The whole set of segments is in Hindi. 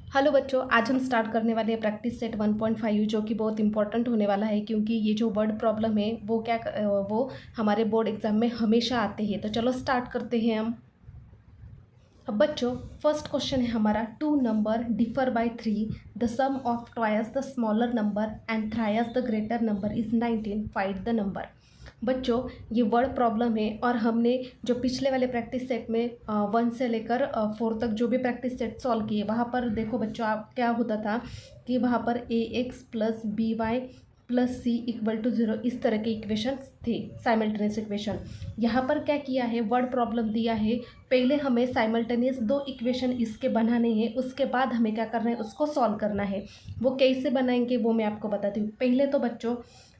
हेलो बच्चों, आज हम स्टार्ट करने वाले हैं प्रैक्टिस सेट 1.5 जो कि बहुत इंपॉर्टेंट होने वाला है क्योंकि ये जो वर्ड प्रॉब्लम है वो हमारे बोर्ड एग्जाम में हमेशा आते हैं। तो चलो स्टार्ट करते हैं हम। अब बच्चों, फर्स्ट क्वेश्चन है हमारा, two number differ by 3, the sum of twice the smaller number and thrice the greater number is 19, find the number. बच्चों, ये वर्ड प्रॉब्लम है और हमने जो पिछले वाले प्रैक्टिस सेट में 1 से लेकर 4 तक जो भी प्रैक्टिस सेट सॉल्व किए, वहाँ पर देखो बच्चों, आप क्या होता था कि वहाँ पर ax plus B Y plus C equal to 0 इस तरह के इक्वेशन थे, साइमल्टेनियस इक्वेशन। यहाँ पर क्या किया है, वर्ड प्रॉब्लम दिया है, पहले हमें साइमल्टेनियस 2 इक्वेशन इसके बनाने हैं, उसके बाद हमें क्या करना है, उसको सॉल्व करना है। वो कैसे बनाएंगे वो मैं आपको बताती हूँ। पहले तो बच्चों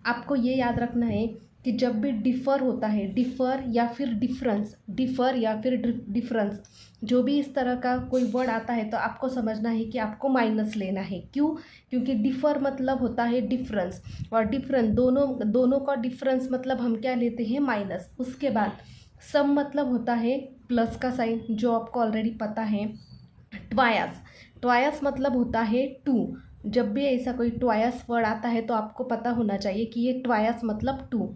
आपको ये याद रखना है कि जब भी डिफ़र होता है, डिफ़र या फिर डिफरेंस, जो भी इस तरह का कोई वर्ड आता है तो आपको समझना है कि आपको माइनस लेना है। क्यों? क्योंकि डिफ़र मतलब होता है डिफरेंस, और डिफरेंस दोनों का डिफरेंस मतलब हम क्या लेते हैं, माइनस। उसके बाद सम मतलब होता है प्लस का साइन, जो आपको ऑलरेडी पता है। ट्वायस मतलब होता है 2। जब भी ऐसा कोई ट्वायस वर्ड आता है तो आपको पता होना चाहिए कि ये ट्वायस मतलब 2।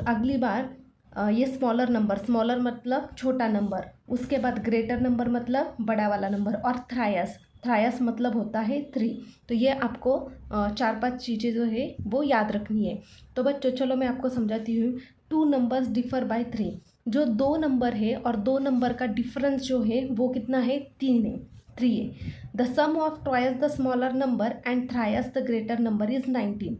अगली बार ये स्मॉलर नंबर मतलब छोटा नंबर, उसके बाद ग्रेटर नंबर मतलब बड़ा वाला नंबर, और थ्रायस मतलब होता है 3। तो ये आपको 4-5 चीज़ें जो है वो याद रखनी है। तो बच्चों चलो मैं आपको समझाती हूँ। 2 नंबर्स डिफर बाय 3, जो 2 नंबर है और 2 नंबर का डिफरेंस जो है वो कितना है, 3 है। The sum of twice the smaller number and thrice the greater number is 19।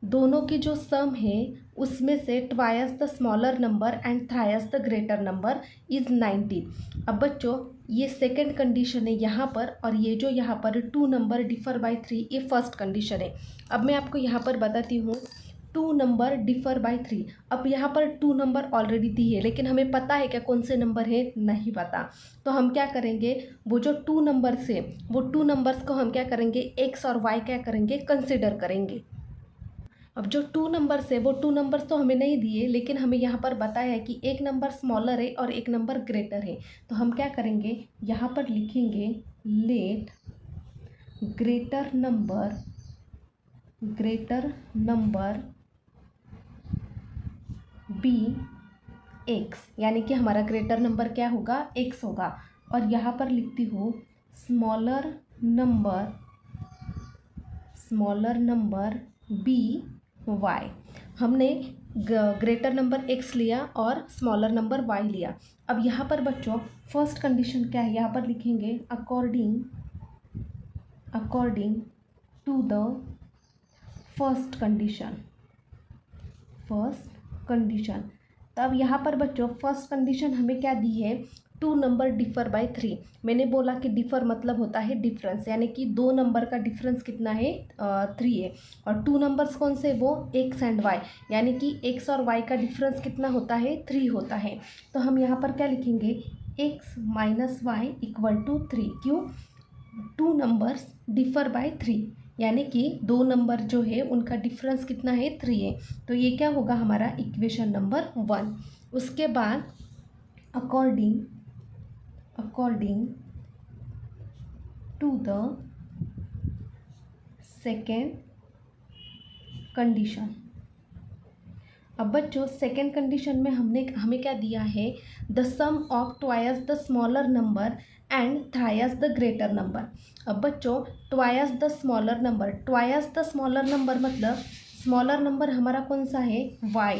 दोनों की जो सम है उसमें से twice the smaller number and thrice the greater number is 19। अब बच्चों ये सेकंड कंडीशन है यहाँ पर, और ये जो यहाँ पर 2 नंबर डिफर बाय 3 ये फर्स्ट कंडीशन है। अब मैं आपको यहाँ पर बताती हूँ 2 नंबर डिफर बाय 3। अब यहाँ पर 2 नंबर ऑलरेडी दी है, लेकिन हमें पता है क्या कौन से नंबर है, नहीं पता। तो हम क्या करेंगे, वो जो 2 नंबर से वो 2 नंबर्स को हम क्या करेंगे, एक्स और वाई क्या करेंगे, कंसिडर करेंगे। अब जो 2 नंबर्स है वो 2 नंबर्स तो हमें नहीं दिए, लेकिन हमें यहाँ पर बताया है कि एक नंबर स्मॉलर है और एक नंबर ग्रेटर है। तो हम क्या करेंगे, यहाँ पर लिखेंगे let greater number be X, यानी कि हमारा ग्रेटर नंबर क्या होगा, एक्स होगा। और यहाँ पर लिखती हूँ स्मॉलर नंबर बी वाई। हमने ग्रेटर नंबर एक्स लिया और स्मॉलर नंबर वाई लिया। अब यहाँ पर बच्चों फर्स्ट कंडीशन क्या है, यहाँ पर लिखेंगे according to the first condition. तो अब यहाँ पर बच्चों फर्स्ट कंडीशन हमें क्या दी है, 2 नंबर डिफर बाय 3। मैंने बोला कि डिफर मतलब होता है डिफरेंस, यानी कि 2 नंबर का डिफरेंस कितना है, 3 है। और 2 नंबर्स कौन से, वो एक्स एंड वाई, यानी कि एक्स और वाई का डिफरेंस कितना होता है, 3 होता है। तो हम यहाँ पर क्या लिखेंगे, X minus Y equal to 3। क्यों? 2 नंबर्स डिफर बाय 3, यानी कि 2 नंबर जो है उनका डिफरेंस कितना है, 3 है। तो ये क्या होगा हमारा इक्वेशन नंबर 1। उसके बाद according to the second condition. अब बच्चों सेकेंड कंडीशन में हमें क्या दिया है, the sum of twice the smaller number and thrice the greater number. अब बच्चों ट्वाइस द स्मॉलर नंबर मतलब स्मॉलर नंबर हमारा कौन सा है, वाई।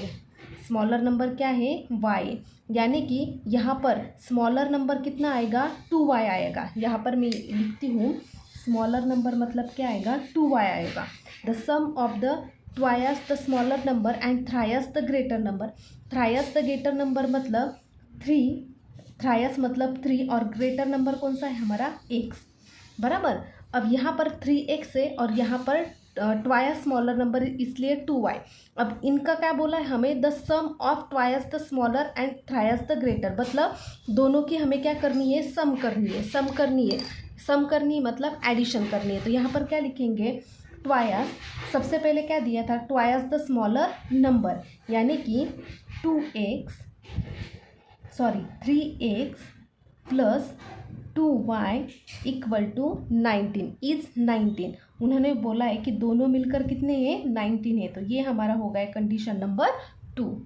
स्मॉलर नंबर क्या है, वाई, यानी कि यहाँ पर स्मॉलर नंबर कितना आएगा, 2y आएगा। यहाँ पर मैं लिखती हूँ स्मॉलर नंबर मतलब क्या आएगा, 2y आएगा। The sum of the twice the smaller number and thrice the greater number मतलब 3, थ्राइस मतलब 3, और ग्रेटर नंबर कौन सा है हमारा, x, बराबर। अब यहाँ पर 3x है और यहाँ पर ट्वाइस स्मॉलर नंबर इसलिए 2y। अब इनका क्या बोला है हमें, the sum of twice the smaller and thrice the greater, मतलब दोनों की हमें क्या करनी है, सम करनी है मतलब एडिशन करनी है। तो यहाँ पर क्या लिखेंगे, ट्वाइस, सबसे पहले क्या दिया था, ट्वाइस द स्मॉलर नंबर, यानी कि 3x plus 2y equal to 19 is 19। उन्होंने बोला है कि दोनों मिलकर कितने हैं, 19 है। तो ये हमारा हो गया कंडीशन नंबर 2।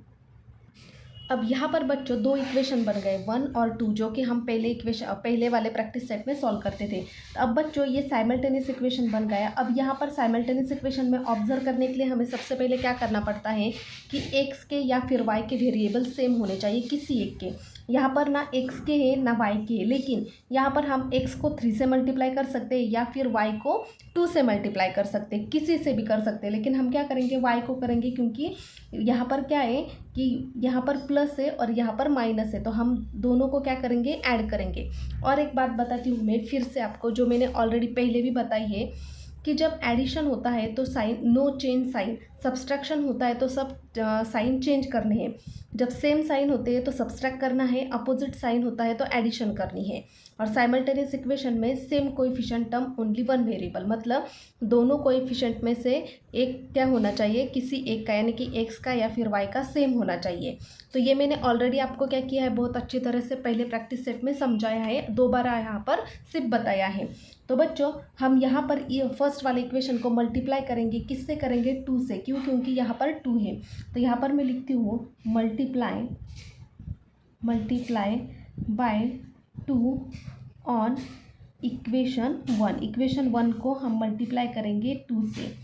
अब यहाँ पर बच्चों दो इक्वेशन बन गए 1 और 2, जो कि हम पहले वाले प्रैक्टिस सेट में सॉल्व करते थे। तो अब बच्चों ये साइमल्टेनियस इक्वेशन बन गया। अब यहाँ पर साइमल्टेनियस इक्वेशन में ऑब्जर्व करने के लिए हमें सबसे पहले क्या करना पड़ता है कि x के या फिर y के वेरिएबल सेम होने चाहिए किसी एक के। यहाँ पर ना x के हैं ना y के हैं, लेकिन यहाँ पर हम x को 3 से मल्टीप्लाई कर सकते हैं या फिर y को 2 से मल्टीप्लाई कर सकते हैं, किसी से भी कर सकते हैं। लेकिन हम क्या करेंगे, y को करेंगे, क्योंकि यहाँ पर क्या है कि यहाँ पर प्लस है और यहाँ पर माइनस है, तो हम दोनों को क्या करेंगे, ऐड करेंगे। और एक बात बताती हूँ मैं फिर से आपको, जो मैंने ऑलरेडी पहले भी बताई है कि जब एडिशन होता है तो sign no change sign, subtraction होता है तो सब साइन चेंज करने हैं। जब सेम साइन होते हैं तो सब्सट्रैक्ट करना है, अपोजिट साइन होता है तो एडिशन करनी है। और साइमल्टेनियस इक्वेशन में same coefficient term only one variable, मतलब दोनों कोएफिशिएंट में से एक क्या होना चाहिए, किसी एक का, यानी कि x का या फिर y का सेम होना चाहिए। तो ये मैंने ऑलरेडी आपको क्या किया है, बहुत अच्छी तरह से पहले प्रैक्टिस सेट में समझाया है, दोबारा यहाँ पर सिर्फ बताया है। तो बच्चों हम यहाँ पर ये फर्स्ट वाले इक्वेशन को मल्टीप्लाई करेंगे, किससे करेंगे, 2 से। क्यों, क्योंकि यहाँ पर 2 है। तो यहाँ पर मैं लिखती हूँ multiply by 2 on equation 1। Equation 1 को हम मल्टीप्लाई करेंगे 2 से।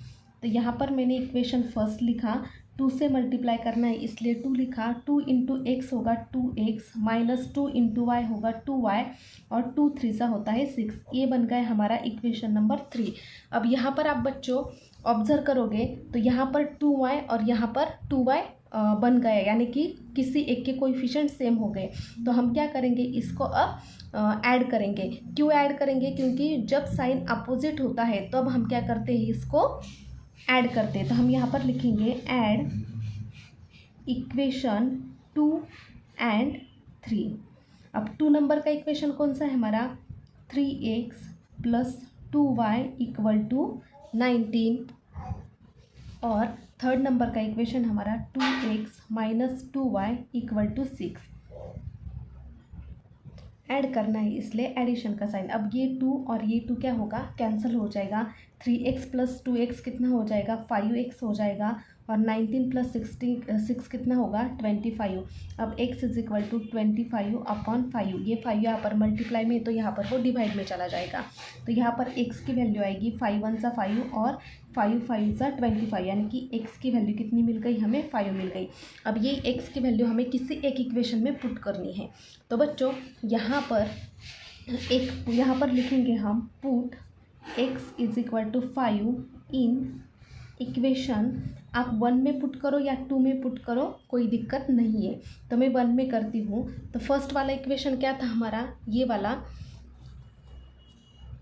तो यहाँ पर मैंने इक्वेशन फर्स्ट लिखा, 2 से मल्टीप्लाई करना है इसलिए 2 लिखा। 2 इंटू एक्स होगा 2x माइनस 2 इंटू वाई होगा 2y और 2 3 सा होता है 6। ये बन गया हमारा इक्वेशन नंबर 3। अब यहाँ पर आप बच्चों ऑब्जर्व करोगे तो यहाँ पर 2y और यहाँ पर 2y बन गए, यानी कि किसी एक के कोएफिशिएंट सेम हो गए। तो हम क्या करेंगे, इसको अब ऐड करेंगे। क्यों ऐड करेंगे, क्योंकि जब साइन अपोजिट होता है तो अब हम क्या करते हैं, इसको ऐड करते हैं। तो हम यहाँ पर लिखेंगे ऐड इक्वेशन 2 एंड 3। अब 2 नंबर का इक्वेशन कौन सा है हमारा, 3x plus 2y equal to 19। और थर्ड नंबर का इक्वेशन हमारा 2x minus 2y equal to 6। Add करना है इसलिए एडिशन का साइन। अब ये 2 और ये 2 क्या होगा, कैंसिल हो जाएगा। 3x प्लस 2x कितना हो जाएगा, 5x हो जाएगा। और 19 प्लस 6 कितना होगा, 25। अब x is equal to 25 upon 5। ये 5 यहाँ पर मल्टीप्लाई में, तो यहाँ पर वो डिवाइड में चला जाएगा। तो यहाँ पर x की वैल्यू आएगी 5 1 सा 5 और 5 5 सा 25, यानी कि x की वैल्यू कितनी मिल गई हमें, 5 मिल गई। अब ये x की वैल्यू हमें किसी एक इक्वेशन में पुट करनी है। तो बच्चों यहाँ पर लिखेंगे हम put x is equal to 5 in equation. आप 1 में पुट करो या 2 में पुट करो, कोई दिक्कत नहीं है। तो मैं 1 में करती हूँ। तो फर्स्ट वाला इक्वेशन क्या था हमारा, ये वाला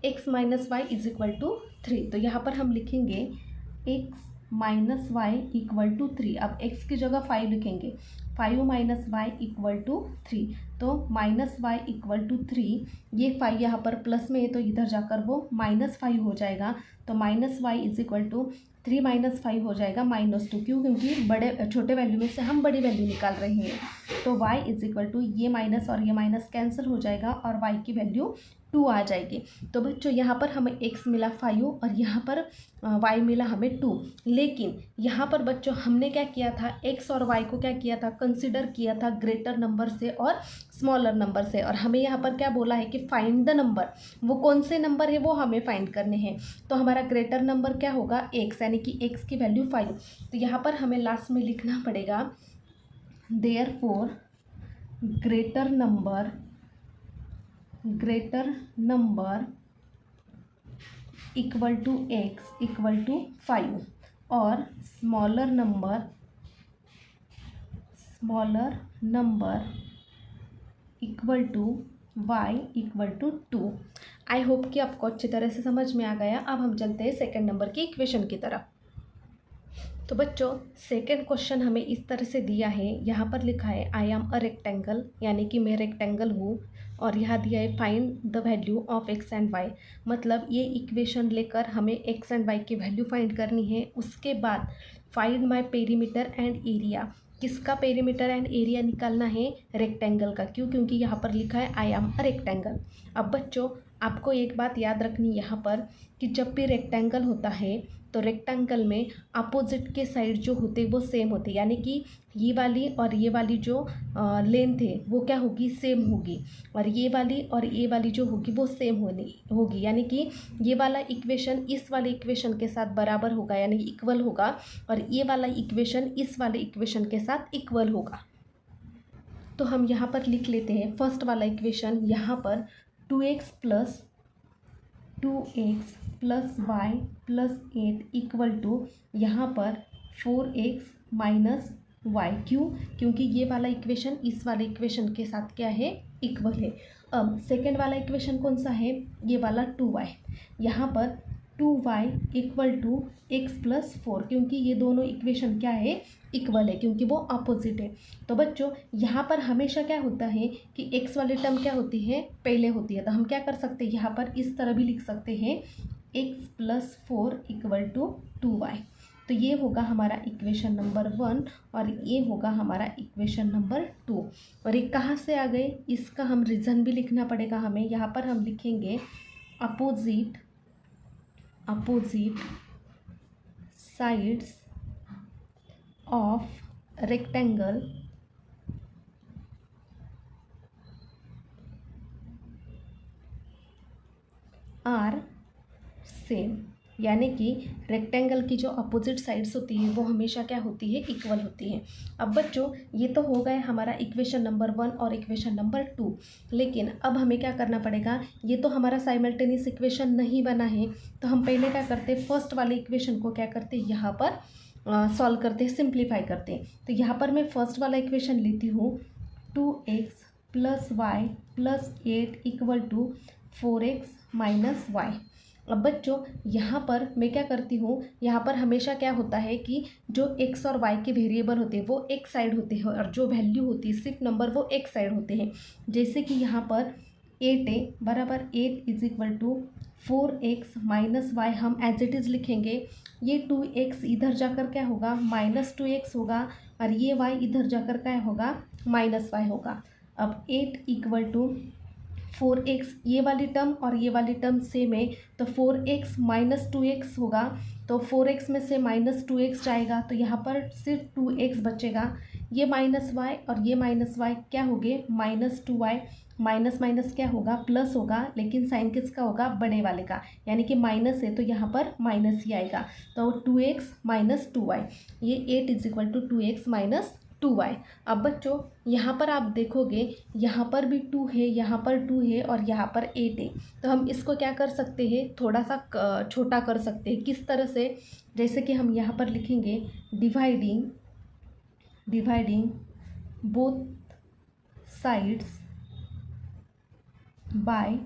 x minus Y is equal to 3। तो यहाँ पर हम लिखेंगे x minus Y equal to 3। अब x की जगह 5 लिखेंगे, 5 माइनस वाई इक्वल टू 3। तो माइनस वाई इक्वल टू 3, ये 5 यहाँ पर प्लस में है तो इधर जाकर वो माइनस 5 हो जाएगा। तो minus Y is equal to 3 minus 5 हो जाएगा -2। क्यों, क्योंकि छोटे वैल्यू में से हम बड़ी वैल्यू निकाल रहे हैं। तो y इज इक्वल टू ये माइनस और ये माइनस कैंसिल हो जाएगा और y की वैल्यू 2 आ जाएगी। तो बच्चों यहाँ पर हमें x मिला 5 और यहाँ पर y मिला हमें 2। लेकिन यहाँ पर बच्चों हमने क्या किया था, x और y को क्या किया था, कंसिडर किया था ग्रेटर नंबर से और स्मॉलर नंबर से। और हमें यहाँ पर क्या बोला है कि फाइंड द नंबर, वो कौन से नंबर है वो हमें फाइंड करने हैं। तो हमारा ग्रेटर नंबर क्या होगा, x, यानी कि x की वैल्यू 5। तो यहाँ पर हमें लास्ट में लिखना पड़ेगा therefore greater number equal to x equal to 5 और smaller number equal to y equal to 2। I hope कि आपको अच्छी तरह से समझ में आ गया। अब हम चलते हैं सेकंड नंबर की इक्वेशन की तरफ। तो बच्चों सेकंड क्वेश्चन हमें इस तरह से दिया है, यहाँ पर लिखा है आई एम अ रेक्टेंगल, यानी कि मैं रेक्टेंगल हूँ। और यहाँ दिया है find the value of x and y, मतलब ये इक्वेशन लेकर हमें x एंड y की वैल्यू फाइंड करनी है। उसके बाद find my perimeter and area, किसका पेरीमीटर एंड एरिया निकालना है? रेक्टेंगल का। क्यों? क्योंकि यहाँ पर लिखा है आई एम अ रेक्टेंगल। अब बच्चों आपको एक बात याद रखनी यहाँ पर कि जब भी रेक्टेंगल होता है तो रेक्टेंगल में अपोजिट के साइड जो होते वो सेम होते, यानी कि ये वाली और ये वाली जो लेंथ है वो क्या होगी? सेम होगी। और ये वाली जो होगी वो सेम होगी, यानी कि ये वाला इक्वेशन इस वाले इक्वेशन के साथ बराबर होगा, यानी इक्वल होगा, और ये वाला इक्वेशन इस वाले इक्वेशन के साथ इक्वल होगा। तो हम यहाँ पर लिख लेते हैं फर्स्ट वाला इक्वेशन। यहाँ पर 2x plus 2x plus Y plus 8 equal to यहाँ पर 4x माइनस वाई। क्यों? क्योंकि ये वाला इक्वेशन इस वाले इक्वेशन के साथ क्या है? इक्वल है। अब सेकेंड वाला इक्वेशन कौन सा है? ये वाला 2y। यहाँ पर 2y equal to x plus 4, क्योंकि ये दोनों इक्वेशन क्या है? इक्वल है, क्योंकि वो अपोजिट है। तो बच्चों यहाँ पर हमेशा क्या होता है कि x वाली टर्म क्या होती है? पहले होती है। तो हम क्या कर सकते हैं? यहाँ पर इस तरह भी लिख सकते हैं x plus 4 equal to 2y। तो ये होगा हमारा इक्वेशन नंबर 1 और ये होगा हमारा इक्वेशन नंबर 2। और ये कहाँ से आ गए? इसका हम रीज़न भी लिखना पड़ेगा हमें। यहाँ पर हम लिखेंगे opposite sides of rectangle are same, यानी कि रेक्टेंगल की जो अपोजिट साइड्स होती है वो हमेशा क्या होती है? इक्वल होती है। अब बच्चों ये तो हो गए हमारा इक्वेशन नंबर 1 और इक्वेशन नंबर 2, लेकिन अब हमें क्या करना पड़ेगा? ये तो हमारा साइमल्टेनियस इक्वेशन नहीं बना है, तो हम पहले क्या करते? फर्स्ट वाले इक्वेशन को क्या करते? यहाँ पर सॉल्व करते, सिंप्लीफाई करते। तो यहाँ पर मैं फर्स्ट वाला इक्वेशन लेती हूँ 2x plus Y plus 8 equal to 4x minus Y. अब बच्चों यहाँ पर मैं क्या करती हूँ? यहाँ पर हमेशा क्या होता है कि जो x और y के वेरिएबल होते हैं वो एक साइड होते हैं, और जो वैल्यू होती है सिर्फ नंबर वो एक साइड होते हैं। जैसे कि यहाँ पर 8 बराबर 8 is equal to 4x minus Y हम एज इट इज़ लिखेंगे। ये 2x इधर जाकर क्या होगा? माइनस 2x होगा, और ये y इधर जाकर क्या होगा? माइनस वाई होगा। अब 8 इक्वल टू 4x, ये वाली टर्म और ये वाली टर्म सेम है, तो 4x माइनस 2x होगा। तो 4x में से माइनस 2x जाएगा, तो यहाँ पर सिर्फ 2x बचेगा। ये माइनस y और ये माइनस y क्या हो गए? Minus 2y। माइनस माइनस क्या होगा? प्लस होगा, लेकिन साइन किसका होगा? बड़े वाले का, यानी कि माइनस है तो यहाँ पर माइनस ही आएगा। तो 2x माइनस 2y, ये 8 is equal to 2x minus 2y। अब बच्चों यहाँ पर आप देखोगे यहाँ पर भी 2 है, यहाँ पर 2 है और यहाँ पर 8 है। तो हम इसको क्या कर सकते हैं? थोड़ा सा छोटा कर सकते हैं। किस तरह से? जैसे कि हम यहाँ पर लिखेंगे डिवाइडिंग बोथ साइड्स बाय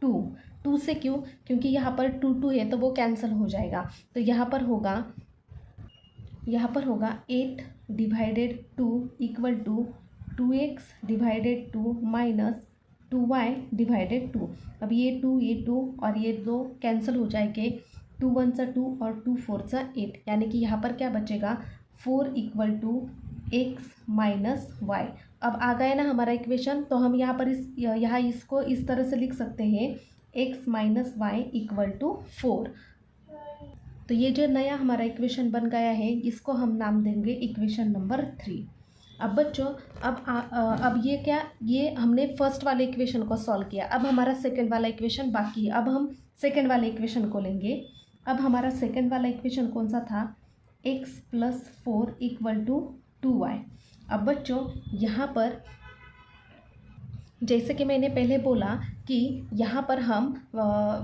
2 से। क्यों? क्योंकि यहाँ पर 2 है तो वो कैंसिल हो जाएगा। तो यहाँ पर होगा 8 divided 2 equal to 2x divided 2 minus 2y divided 2। अब ये 2 और ये 2 कैंसिल हो जाएंगे। 2 1 सा 2 और 2 4 सा 8, यानी कि यहाँ पर क्या बचेगा? 4 equal to x minus Y. अब आ गया ना हमारा इक्वेशन। तो हम यहाँ पर यहाँ इसको इस तरह से लिख सकते हैं x minus Y equal to 4। तो ये जो नया हमारा इक्वेशन बन गया है इसको हम नाम देंगे इक्वेशन नंबर 3। अब बच्चों अब ये क्या? ये हमने फर्स्ट वाले इक्वेशन को सॉल्व किया। अब हमारा सेकंड वाला इक्वेशन बाकी है। अब हम सेकंड वाले इक्वेशन को लेंगे। अब हमारा सेकंड वाला इक्वेशन कौन सा था? x plus 4 equal to 2y। अब बच्चों यहाँ पर जैसे कि मैंने पहले बोला कि यहाँ पर हम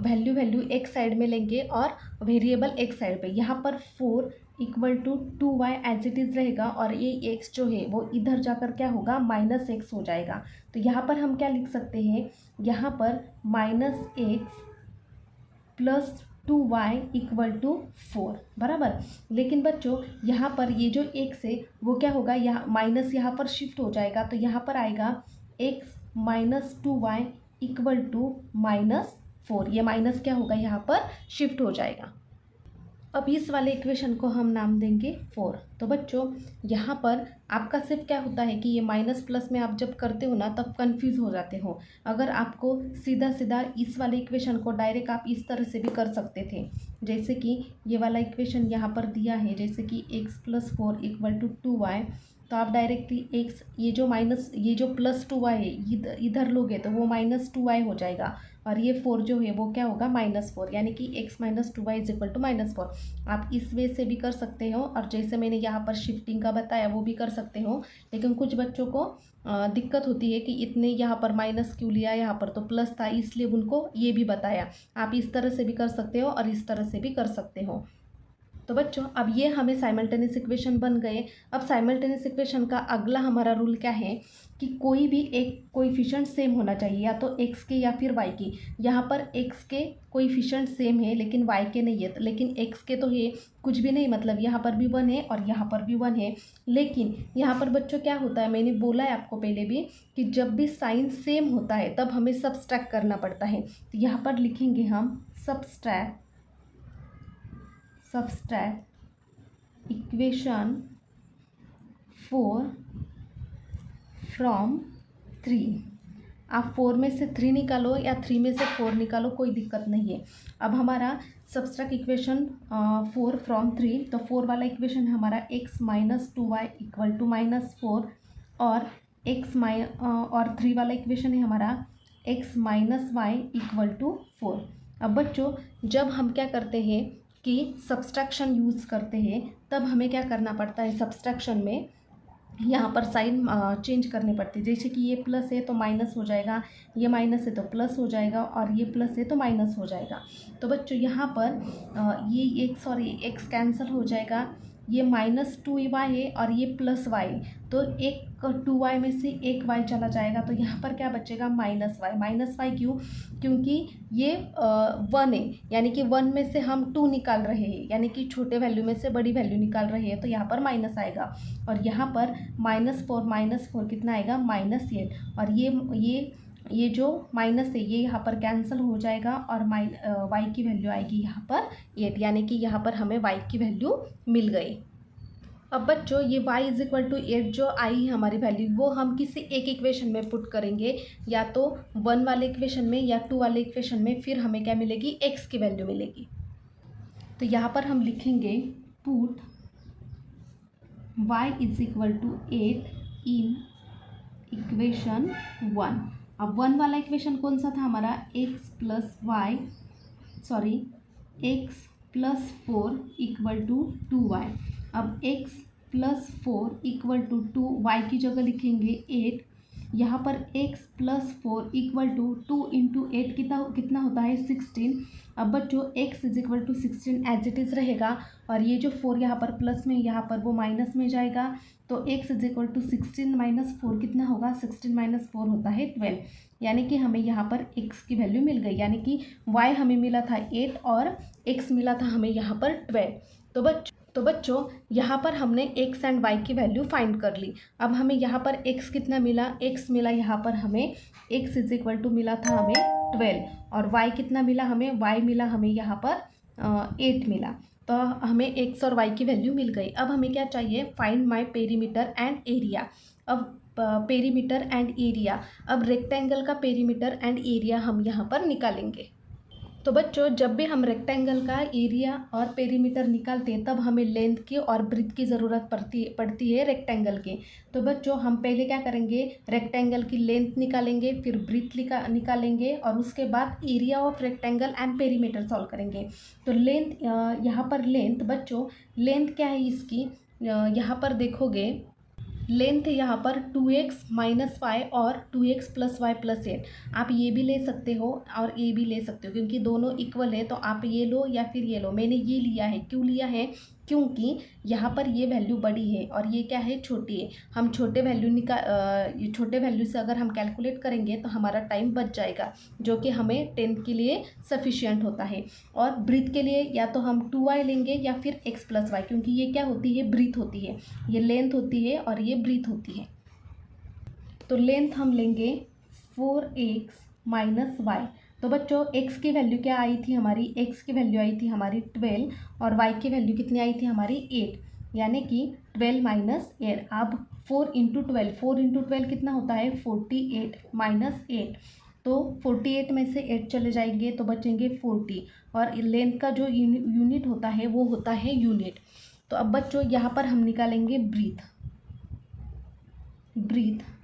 वैल्यू एक साइड में लेंगे और वेरिएबल एक साइड पे। यहाँ पर 4 equal to 2y as it is रहेगा, और ये x जो है वो इधर जाकर क्या होगा? माइनस x हो जाएगा। तो यहाँ पर हम क्या लिख सकते हैं? यहाँ पर minus x plus 2y equal to 4 बराबर। लेकिन बच्चों यहाँ पर ये जो x है वो क्या होगा? यहाँ माइनस यहाँ पर शिफ्ट हो जाएगा, तो यहाँ पर आएगा x minus 2y equal to minus 4। ये माइनस क्या होगा? यहाँ पर शिफ्ट हो जाएगा। अब इस वाले इक्वेशन को हम नाम देंगे 4। तो बच्चों यहाँ पर आपका सिर्फ क्या होता है कि ये माइनस प्लस में आप जब करते हो ना तब कंफ्यूज हो जाते हो। अगर आपको सीधा सीधा इस वाले इक्वेशन को डायरेक्ट आप इस तरह से भी कर सकते थे, जैसे कि ये वाला इक्वेशन यहाँ पर दिया है, जैसे कि x+4 = 2y। तो आप डायरेक्टली x ये जो +2y है इधर लोगे तो वो -2y हो जाएगा, और ये 4 जो है वो क्या होगा -4, यानी कि x - 2y = -4। आप इस वे से भी कर सकते हो, और जैसे मैंने यहाँ पर शिफ्टिंग का बताया वो भी कर सकते हो। लेकिन कुछ बच्चों को दिक्कत होती है कि इतने यहाँ पर माइनस क्यों लिया, यहाँ पर तो प्लस था, इसलिए उनको ये भी बताया। आप इस तरह से भी कर सकते हो और इस तरह से भी कर सकते हो। तो बच्चों अब ये हमें साइमल्टेनियस इक्वेशन बन गए। अब साइमल्टेनियस इक्वेशन का अगला हमारा रूल क्या है कि कोई भी एक कोएफिशिएंट सेम होना चाहिए, या तो x के या फिर y के। यहाँ पर x के कोएफिशिएंट सेम है लेकिन y के नहीं है, लेकिन x के तो है कुछ भी नहीं, मतलब यहाँ पर भी 1 है और यहाँ पर भी 1 है। लेकिन यहाँ पर बच्चों क्या होता है, मैंने बोला है आपको पहले भी कि जब भी साइन सेम होता है तब हमें सब्सट्रैक्ट करना पड़ता है। तो यहाँ पर लिखेंगे हम सब्सट्रैक्ट इक्वेशन 4 फ्रॉम 3। आप 4 में से 3 निकालो या 3 में से 4 निकालो, कोई दिक्कत नहीं है। अब हमारा सब्सट्रैक्ट इक्वेशन 4 फ्रॉम 3, तो 4 वाला इक्वेशन हमारा x - 2y = -4, और और 3 वाला इक्वेशन है हमारा x - y = 4। अब बच्चों जब हम क्या करते हैं कि सब्सट्रैक्शन यूज़ करते हैं तब हमें क्या करना पड़ता है, सब्सट्रैक्शन में यहाँ पर साइन चेंज करनी पड़ती है। जैसे कि ये प्लस है तो माइनस हो जाएगा, ये माइनस है तो प्लस हो जाएगा, और ये प्लस है तो माइनस हो जाएगा। तो बच्चों यहाँ पर ये एक्स कैंसिल हो जाएगा, ये -2y है और ये +y, तो एक 2y में से एक y चला जाएगा, तो यहाँ पर क्या बचेगा -y क्यों, क्योंकि ये 1 है, यानी कि 1 में से हम 2 निकाल रहे हैं, यानी कि छोटे वैल्यू में से बड़ी वैल्यू निकाल रहे हैं, तो यहाँ पर माइनस आएगा। और यहाँ पर -4 कितना आएगा -8, और ये जो माइनस है ये यहाँ पर कैंसिल हो जाएगा, और y की वैल्यू आएगी यहाँ पर 8, यानी कि यहाँ पर हमें y की वैल्यू मिल गई। अब बच्चों ये y = 8 जो आई है हमारी वैल्यू, वो हम किसी एक इक्वेशन में पुट करेंगे, या तो 1 वाले इक्वेशन में या 2 वाले इक्वेशन में, फिर हमें क्या मिलेगी, x की वैल्यू मिलेगी। तो यहाँ पर हम लिखेंगे पुट y = 8 इन इक्वेशन 1। अब 1 वाला इक्वेशन कौन सा था हमारा, x + 4 = 2y। अब x + 4 = 2, y की जगह लिखेंगे 8। यहाँ पर x + 4 = 2 × 8 कितना होता है 16। अब बच्चों x = 16 एज इट इज़ रहेगा, और ये जो 4 यहाँ पर प्लस में यहाँ पर वो माइनस में जाएगा, तो x = 16 - 4 कितना होगा, 16 - 4 होता है 12, यानी कि हमें यहाँ पर x की वैल्यू मिल गई, यानी कि y हमें मिला था 8 और x मिला था हमें यहाँ पर 12। तो बच्चों यहाँ पर हमने x एंड y की वैल्यू फाइंड कर ली। अब हमें यहाँ पर x कितना मिला, x मिला यहाँ पर हमें x = मिला था हमें 12, और y कितना मिला हमें, y मिला हमें यहाँ पर 8 मिला। तो हमें x और y की वैल्यू मिल गई। अब हमें क्या चाहिए, find my perimeter and area. अब पेरीमीटर एंड एरिया, अब रेक्टेंगल का पेरीमीटर एंड एरिया हम यहाँ पर निकालेंगे। तो बच्चों जब भी हम रेक्टेंगल का एरिया और पेरीमीटर निकालते हैं तब हमें लेंथ की और ब्रीथ की ज़रूरत पड़ती है रेक्टेंगल के। तो बच्चों हम पहले क्या करेंगे, रेक्टेंगल की लेंथ निकालेंगे, फिर ब्रीथ निकालेंगे, और उसके बाद area of rectangle and perimeter solve करेंगे। तो लेंथ, यहाँ पर लेंथ बच्चों, लेंथ क्या है इसकी, यहाँ पर देखोगे लेंथ यहाँ पर 2x - 5 और 2x + y + 8। आप ये भी ले सकते हो और ये भी ले सकते हो, क्योंकि दोनों इक्वल है, तो आप ये लो या फिर ये लो। मैंने ये लिया है, क्यों लिया है, क्योंकि यहाँ पर ये वैल्यू बड़ी है और ये क्या है, छोटी है। हम छोटे वैल्यू से अगर हम कैलकुलेट करेंगे तो हमारा टाइम बच जाएगा, जो कि हमें 10 के लिए सफिशिएंट होता है। और ब्रीथ के लिए या तो हम 2y लेंगे या फिर x + y, क्योंकि ये क्या होती है, ब्रीथ होती है, ये लेंथ होती है और ये ब्रीथ होती है। तो लेंथ हम लेंगे 4x - y। तो बच्चों x की वैल्यू क्या आई थी हमारी, x की वैल्यू आई थी हमारी 12 और y की वैल्यू कितनी आई थी हमारी 8, यानी कि 12 माइनस 8। अब 4 इंटू 12 कितना होता है 48 माइनस 8, तो 48 में से 8 चले जाएंगे तो बचेंगे 40, और लेंथ का जो यूनिट होता है वो होता है यूनिट। तो अब बच्चों यहाँ पर हम निकालेंगे ब्रीथ।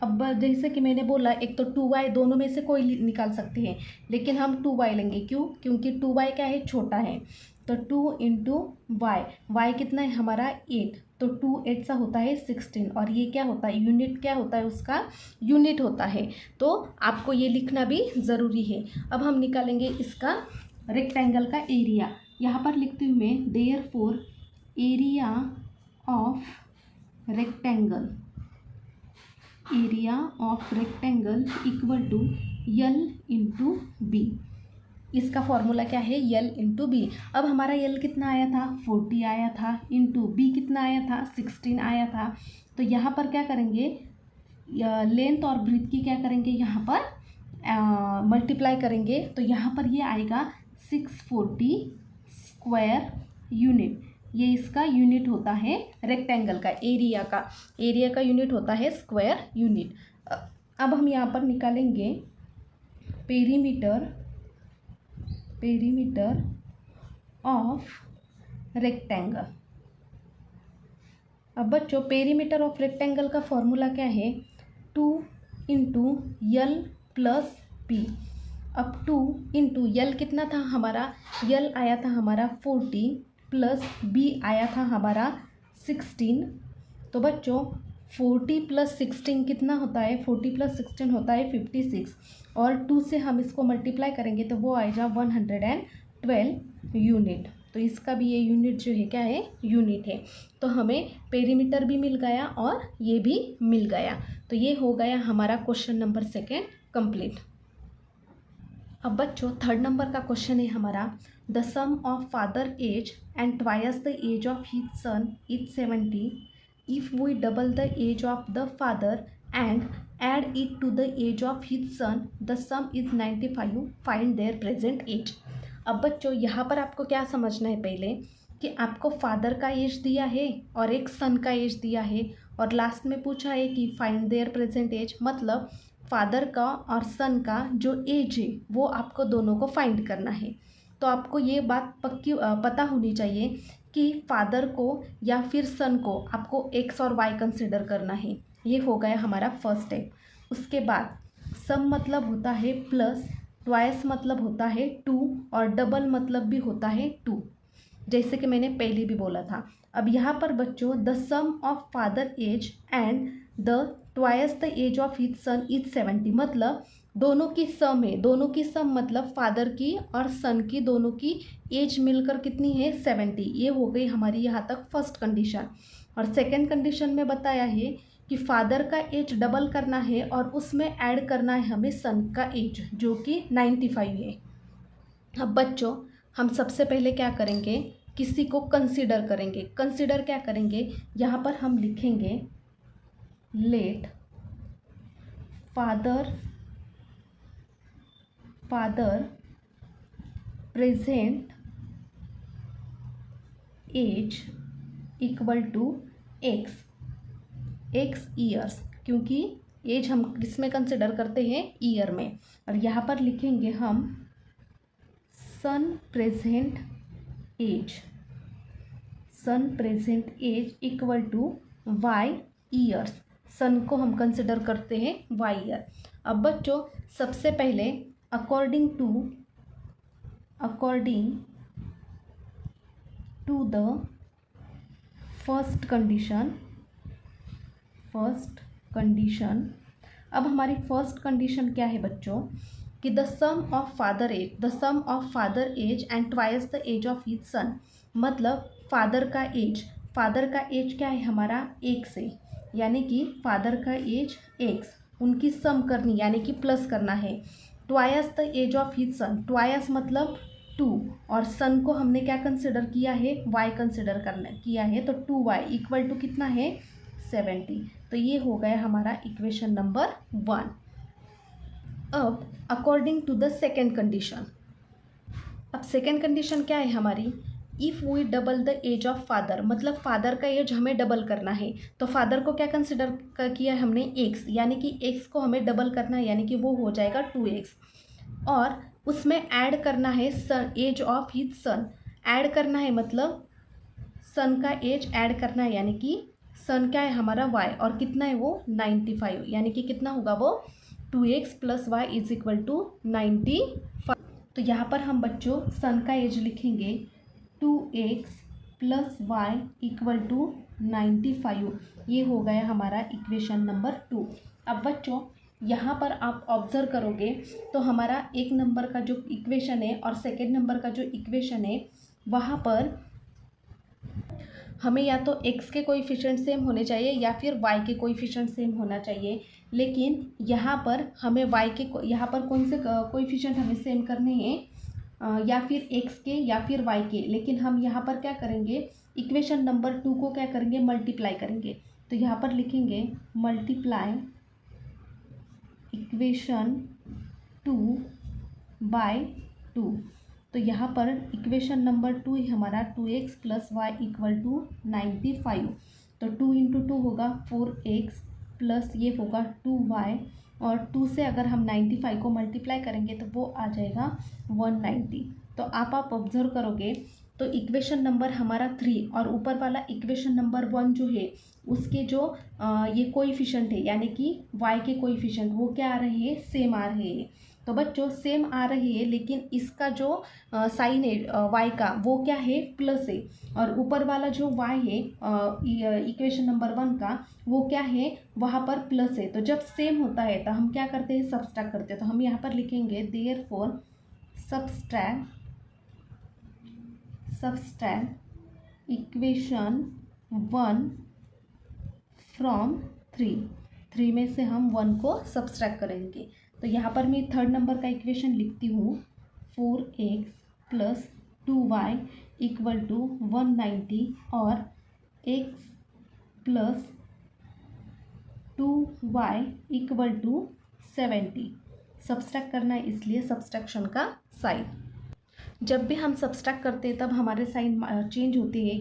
अब जैसे कि मैंने बोला, एक तो 2y दोनों में से कोई निकाल सकते हैं, लेकिन हम 2y लेंगे। क्यों? क्योंकि 2y क्या है, छोटा है। तो 2 इंटू y कितना है हमारा 8, तो 2 8 सा होता है 16, और ये क्या होता है, यूनिट क्या होता है उसका, यूनिट होता है। तो आपको ये लिखना भी ज़रूरी है। अब हम निकालेंगे इसका रेक्टेंगल का एरिया। यहाँ पर लिखती हूँ मैं, therefore area of rectangle equal to L into B. इसका फॉर्मूला क्या है, L इंटू बी। अब हमारा L कितना आया था 40 आया था, इंटू बी कितना आया था 16 आया था। तो यहाँ पर क्या करेंगे, लेंथ और ब्रीथ की क्या करेंगे, यहाँ पर मल्टीप्लाई करेंगे। तो यहाँ पर ये आएगा 640 स्क्वायर यूनिट। ये इसका यूनिट होता है रेक्टेंगल का, एरिया का यूनिट होता है स्क्वायर यूनिट। अब हम यहाँ पर निकालेंगे पेरीमीटर ऑफ रेक्टेंगल। अब बच्चों पेरीमीटर ऑफ रेक्टेंगल का फॉर्मूला क्या है, 2 इंटू यल प्लस बी। अब 2 इंटू यल कितना था हमारा, यल आया था हमारा 40 प्लस बी आया था हमारा 16। तो बच्चों 40 प्लस 16 कितना होता है, 40 प्लस 16 होता है 56, और 2 से हम इसको मल्टीप्लाई करेंगे तो वो आएगा 112 यूनिट। तो इसका भी ये यूनिट जो है क्या है, यूनिट है। तो हमें पेरीमीटर भी मिल गया और ये भी मिल गया। तो ये हो गया हमारा क्वेश्चन नंबर 2 कंप्लीट। अब बच्चों 3rd नंबर का क्वेश्चन है हमारा, the sum of father age and twice the age of his son is 70। If we double the age of the father and add it to the age of his son, the sum is 95, find their present age। अब बच्चों यहाँ पर आपको क्या समझना है, पहले कि आपको फादर का एज दिया है और एक सन का एज दिया है, और लास्ट में पूछा है कि फाइंड देयर प्रेजेंट एज, मतलब फादर का और सन का जो एज है वो आपको दोनों को फाइंड करना है। तो आपको ये बात पक्की पता होनी चाहिए कि फादर को या फिर सन को आपको एक्स और वाई कंसिडर करना है। ये हो गया हमारा फर्स्ट स्टेप। उसके बाद सम मतलब होता है प्लस, ट्वाइस मतलब होता है 2, और डबल मतलब भी होता है 2, जैसे कि मैंने पहले भी बोला था। अब यहाँ पर बच्चों the sum of father age and the twice the age of his son is 70, मतलब दोनों की सम है। दोनों की सम मतलब फादर की और सन की दोनों की एज मिलकर कितनी है 70। ये हो गई हमारी यहाँ तक फर्स्ट कंडीशन। और सेकंड कंडीशन में बताया है कि फादर का एज डबल करना है और उसमें ऐड करना है हमें सन का एज जो कि 95 है। अब बच्चों हम सबसे पहले क्या करेंगे, किसी को कंसीडर करेंगे। कंसीडर क्या करेंगे, यहाँ पर हम लिखेंगे let father present age equal to X years, क्योंकि एज हम किसमें कंसिडर करते हैं, ईयर में। और यहाँ पर लिखेंगे हम son present age equal to Y years. Son को हम कंसिडर करते हैं वाई ईयर। अब बच्चों सबसे पहले according to the first condition. अब हमारी फर्स्ट कंडीशन क्या है बच्चों, कि the sum of father age and twice the age of his son, मतलब फादर का एज क्या है हमारा x है, यानी कि फादर का एज x, उनकी सम करनी यानी कि प्लस करना है। Twice the age of his son, twice मतलब 2, और सन को हमने क्या कंसिडर किया है, y कंसिडर किया है। तो 2y इक्वल टू कितना है 70। तो ये हो गया हमारा इक्वेशन नंबर 1। अब according to the second condition, अब सेकेंड कंडीशन क्या है हमारी, if we double the age of father, मतलब फादर का एज हमें डबल करना है। तो फादर को क्या कंसिडर किया है हमने, एक्स, यानी कि एक्स को हमें डबल करना है, यानी कि वो हो जाएगा 2x, और उसमें ऐड करना है son, age of his son, add करना है मतलब सन का एज ऐड करना है, यानी कि सन क्या है हमारा y, और कितना है वो 95, यानी कि कितना होगा वो 2x plus y is equal to 95। तो यहाँ पर हम बच्चों सन का एज लिखेंगे 2x plus y equal to 95, ये हो गया हमारा इक्वेशन नंबर 2। अब बच्चों यहाँ पर आप ऑब्जर्व करोगे तो हमारा एक नंबर का जो इक्वेशन है और सेकेंड नंबर का जो इक्वेशन है वहाँ पर हमें या तो x के कोएफिशिएंट सेम होने चाहिए या फिर y के कोएफिशिएंट सेम होना चाहिए, लेकिन यहाँ पर हमें y के, यहाँ पर कौन से कोएफिशिएंट हमें सेम करने हैं, या फिर x के या फिर y के, लेकिन हम यहाँ पर क्या करेंगे, इक्वेशन नंबर 2 को क्या करेंगे, मल्टीप्लाई करेंगे। तो यहाँ पर लिखेंगे मल्टीप्लाई इक्वेशन 2 बाय 2। तो यहाँ पर इक्वेशन नंबर 2 है हमारा 2x plus y equal to 95। तो 2 इंटू 2 होगा 4x प्लस ये होगा 2y, और 2 से अगर हम 95 को मल्टीप्लाई करेंगे तो वो आ जाएगा 190। तो आप ऑब्जर्व करोगे तो इक्वेशन नंबर हमारा 3 और ऊपर वाला इक्वेशन नंबर 1 जो है उसके जो ये कोएफिशिएंट है, यानी कि y के कोएफिशिएंट वो क्या आ रहे हैं, सेम आ रहे हैं। तो बच्चों सेम आ रही है, लेकिन इसका जो साइन है y का वो क्या है, प्लस है, और ऊपर वाला जो y है इक्वेशन नंबर 1 का वो क्या है, वहाँ पर प्लस है। तो जब सेम होता है तो हम क्या करते हैं, सबट्रैक्ट करते हैं। तो हम यहाँ पर लिखेंगे देयरफॉर सबट्रैक्ट इक्वेशन 1 फ्रॉम 3 में से हम 1 को सबट्रैक्ट करेंगे। तो यहाँ पर मैं थर्ड नंबर का इक्वेशन लिखती हूँ 4x plus 2y equal to 190 और x plus 2y equal to 70। Subtract करना है इसलिए सबट्रैक्शन का साइन, जब भी हम सबट्रैक्ट करते हैं तब हमारे साइन चेंज होते हैं।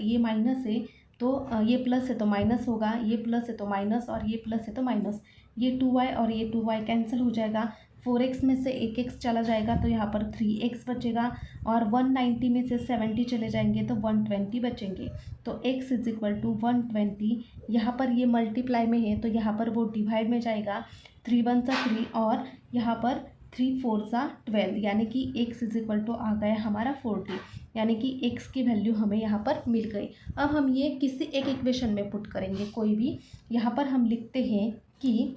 ये माइनस है तो ये प्लस है तो माइनस होगा, ये प्लस है तो माइनस, और ये प्लस है तो माइनस। ये 2y और ये 2y कैंसिल हो जाएगा, 4x में से एक x चला जाएगा तो यहाँ पर 3x बचेगा, और 190 में से 70 चले जाएंगे तो 120 बचेंगे। तो x इज इक्वल टू 120, यहाँ पर ये मल्टीप्लाई में है तो यहाँ पर वो डिवाइड में जाएगा, 3 1 सा 3 और यहाँ पर 3 4 सा 12, यानी कि x इज इक्वल टू आ गया हमारा 40, यानी कि x की वैल्यू हमें यहाँ पर मिल गई। अब हम ये किसी एक इक्वेशन में पुट करेंगे कोई भी। यहाँ पर हम लिखते हैं कि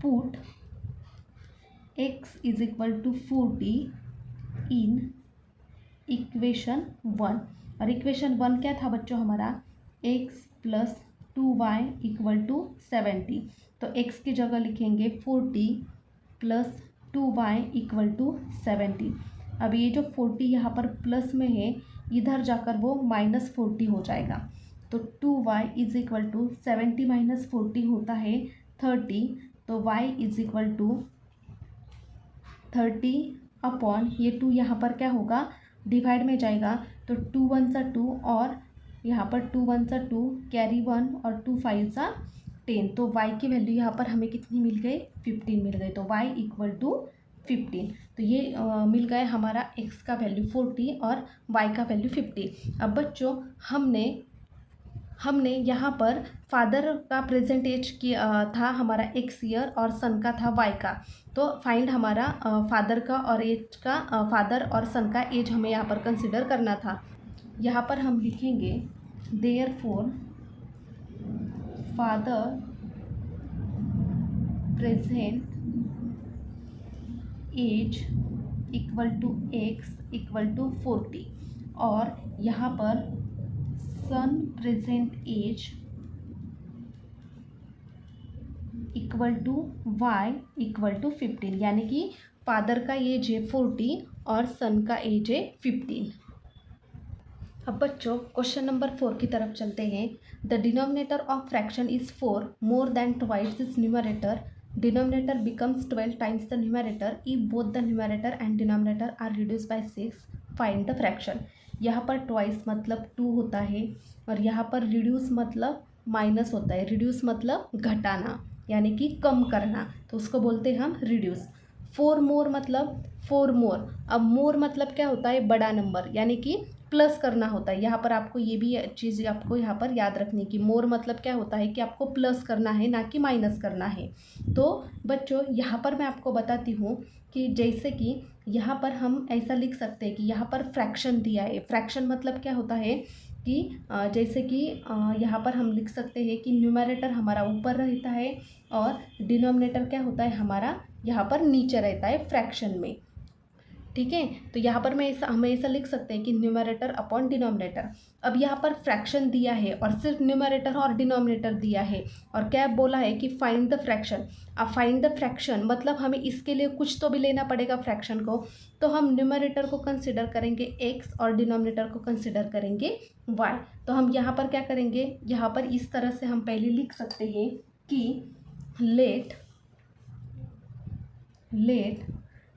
put x is equal to 40 in equation 1, और इक्वेशन 1 क्या था बच्चों हमारा, x plus 2y equal to 70। तो x की जगह लिखेंगे 40 प्लस 2y इक्वल टू 70। अब ये जो 40 यहाँ पर प्लस में है, इधर जाकर वो -40 हो जाएगा। तो 2y is equal to 70 minus 40 होता है 30। तो y is equal to 30 upon ये 2 यहाँ पर क्या होगा, डिवाइड में जाएगा। तो 2 1 सा 2 और यहाँ पर 2 1 सा 2 कैरी 1 और 2 5 सा 10। तो y की वैल्यू यहाँ पर हमें कितनी मिल गई, 15 मिल गई। तो y इक्वल टू 15। तो ये मिल गया हमारा x का वैल्यू 40 और y का वैल्यू 50। अब बच्चों हमने यहाँ पर फादर का प्रेजेंट एज किया था हमारा x ईयर और सन का था y का। तो फाइंड हमारा फादर का और एज का, फादर और सन का एज हमें यहाँ पर कंसिडर करना था। यहाँ पर हम लिखेंगे therefore father present age equal to x equal to 40, और यहाँ पर son present age equal to y equal to 15, यानी कि फादर का एज है 40 और सन का एज है 15। अब बच्चों क्वेश्चन नंबर 4 की तरफ चलते हैं। The denominator of fraction is 4 more than twice is numerator, denominator becomes 12 times the numerator if both the numerator and denominator are reduce by 6, find the fraction. यहाँ पर ट्वाइस मतलब 2 होता है और यहाँ पर रिड्यूस मतलब माइनस होता है। रिड्यूस मतलब घटाना यानी कि कम करना, तो उसको बोलते हैं हम रिड्यूस। 4 मोर मतलब 4 मोर। अब मोर मतलब क्या होता है, बड़ा नंबर यानी कि प्लस करना होता है। यहाँ पर आपको ये भी चीज़ आपको यहाँ पर याद रखनी कि मोर मतलब क्या होता है कि आपको प्लस करना है ना कि माइनस करना है। तो बच्चों यहाँ पर मैं आपको बताती हूँ कि जैसे कि यहाँ पर हम ऐसा लिख सकते हैं कि यहाँ पर फ्रैक्शन दिया है। फ्रैक्शन मतलब क्या होता है कि जैसे कि यहाँ पर हम लिख सकते हैं कि न्यूमरेटर हमारा ऊपर रहता है और डिनोमिनेटर क्या होता है हमारा यहाँ पर नीचे रहता है फ्रैक्शन में। ठीक है, तो यहाँ पर हम ऐसा लिख सकते हैं कि न्यूमरेटर अपॉन डिनोमिनेटर। अब यहाँ पर फ्रैक्शन दिया है और सिर्फ न्यूमरेटर और डिनोमिनेटर दिया है और क्या बोला है कि फाइंड द फ्रैक्शन। अब फाइंड द फ्रैक्शन मतलब हमें इसके लिए कुछ तो भी लेना पड़ेगा फ्रैक्शन को, तो हम न्यूमरेटर को कंसिडर करेंगे x और डिनोमिनेटर को कंसिडर करेंगे y। तो हम यहाँ पर क्या करेंगे, यहाँ पर इस तरह से हम पहले लिख सकते हैं कि let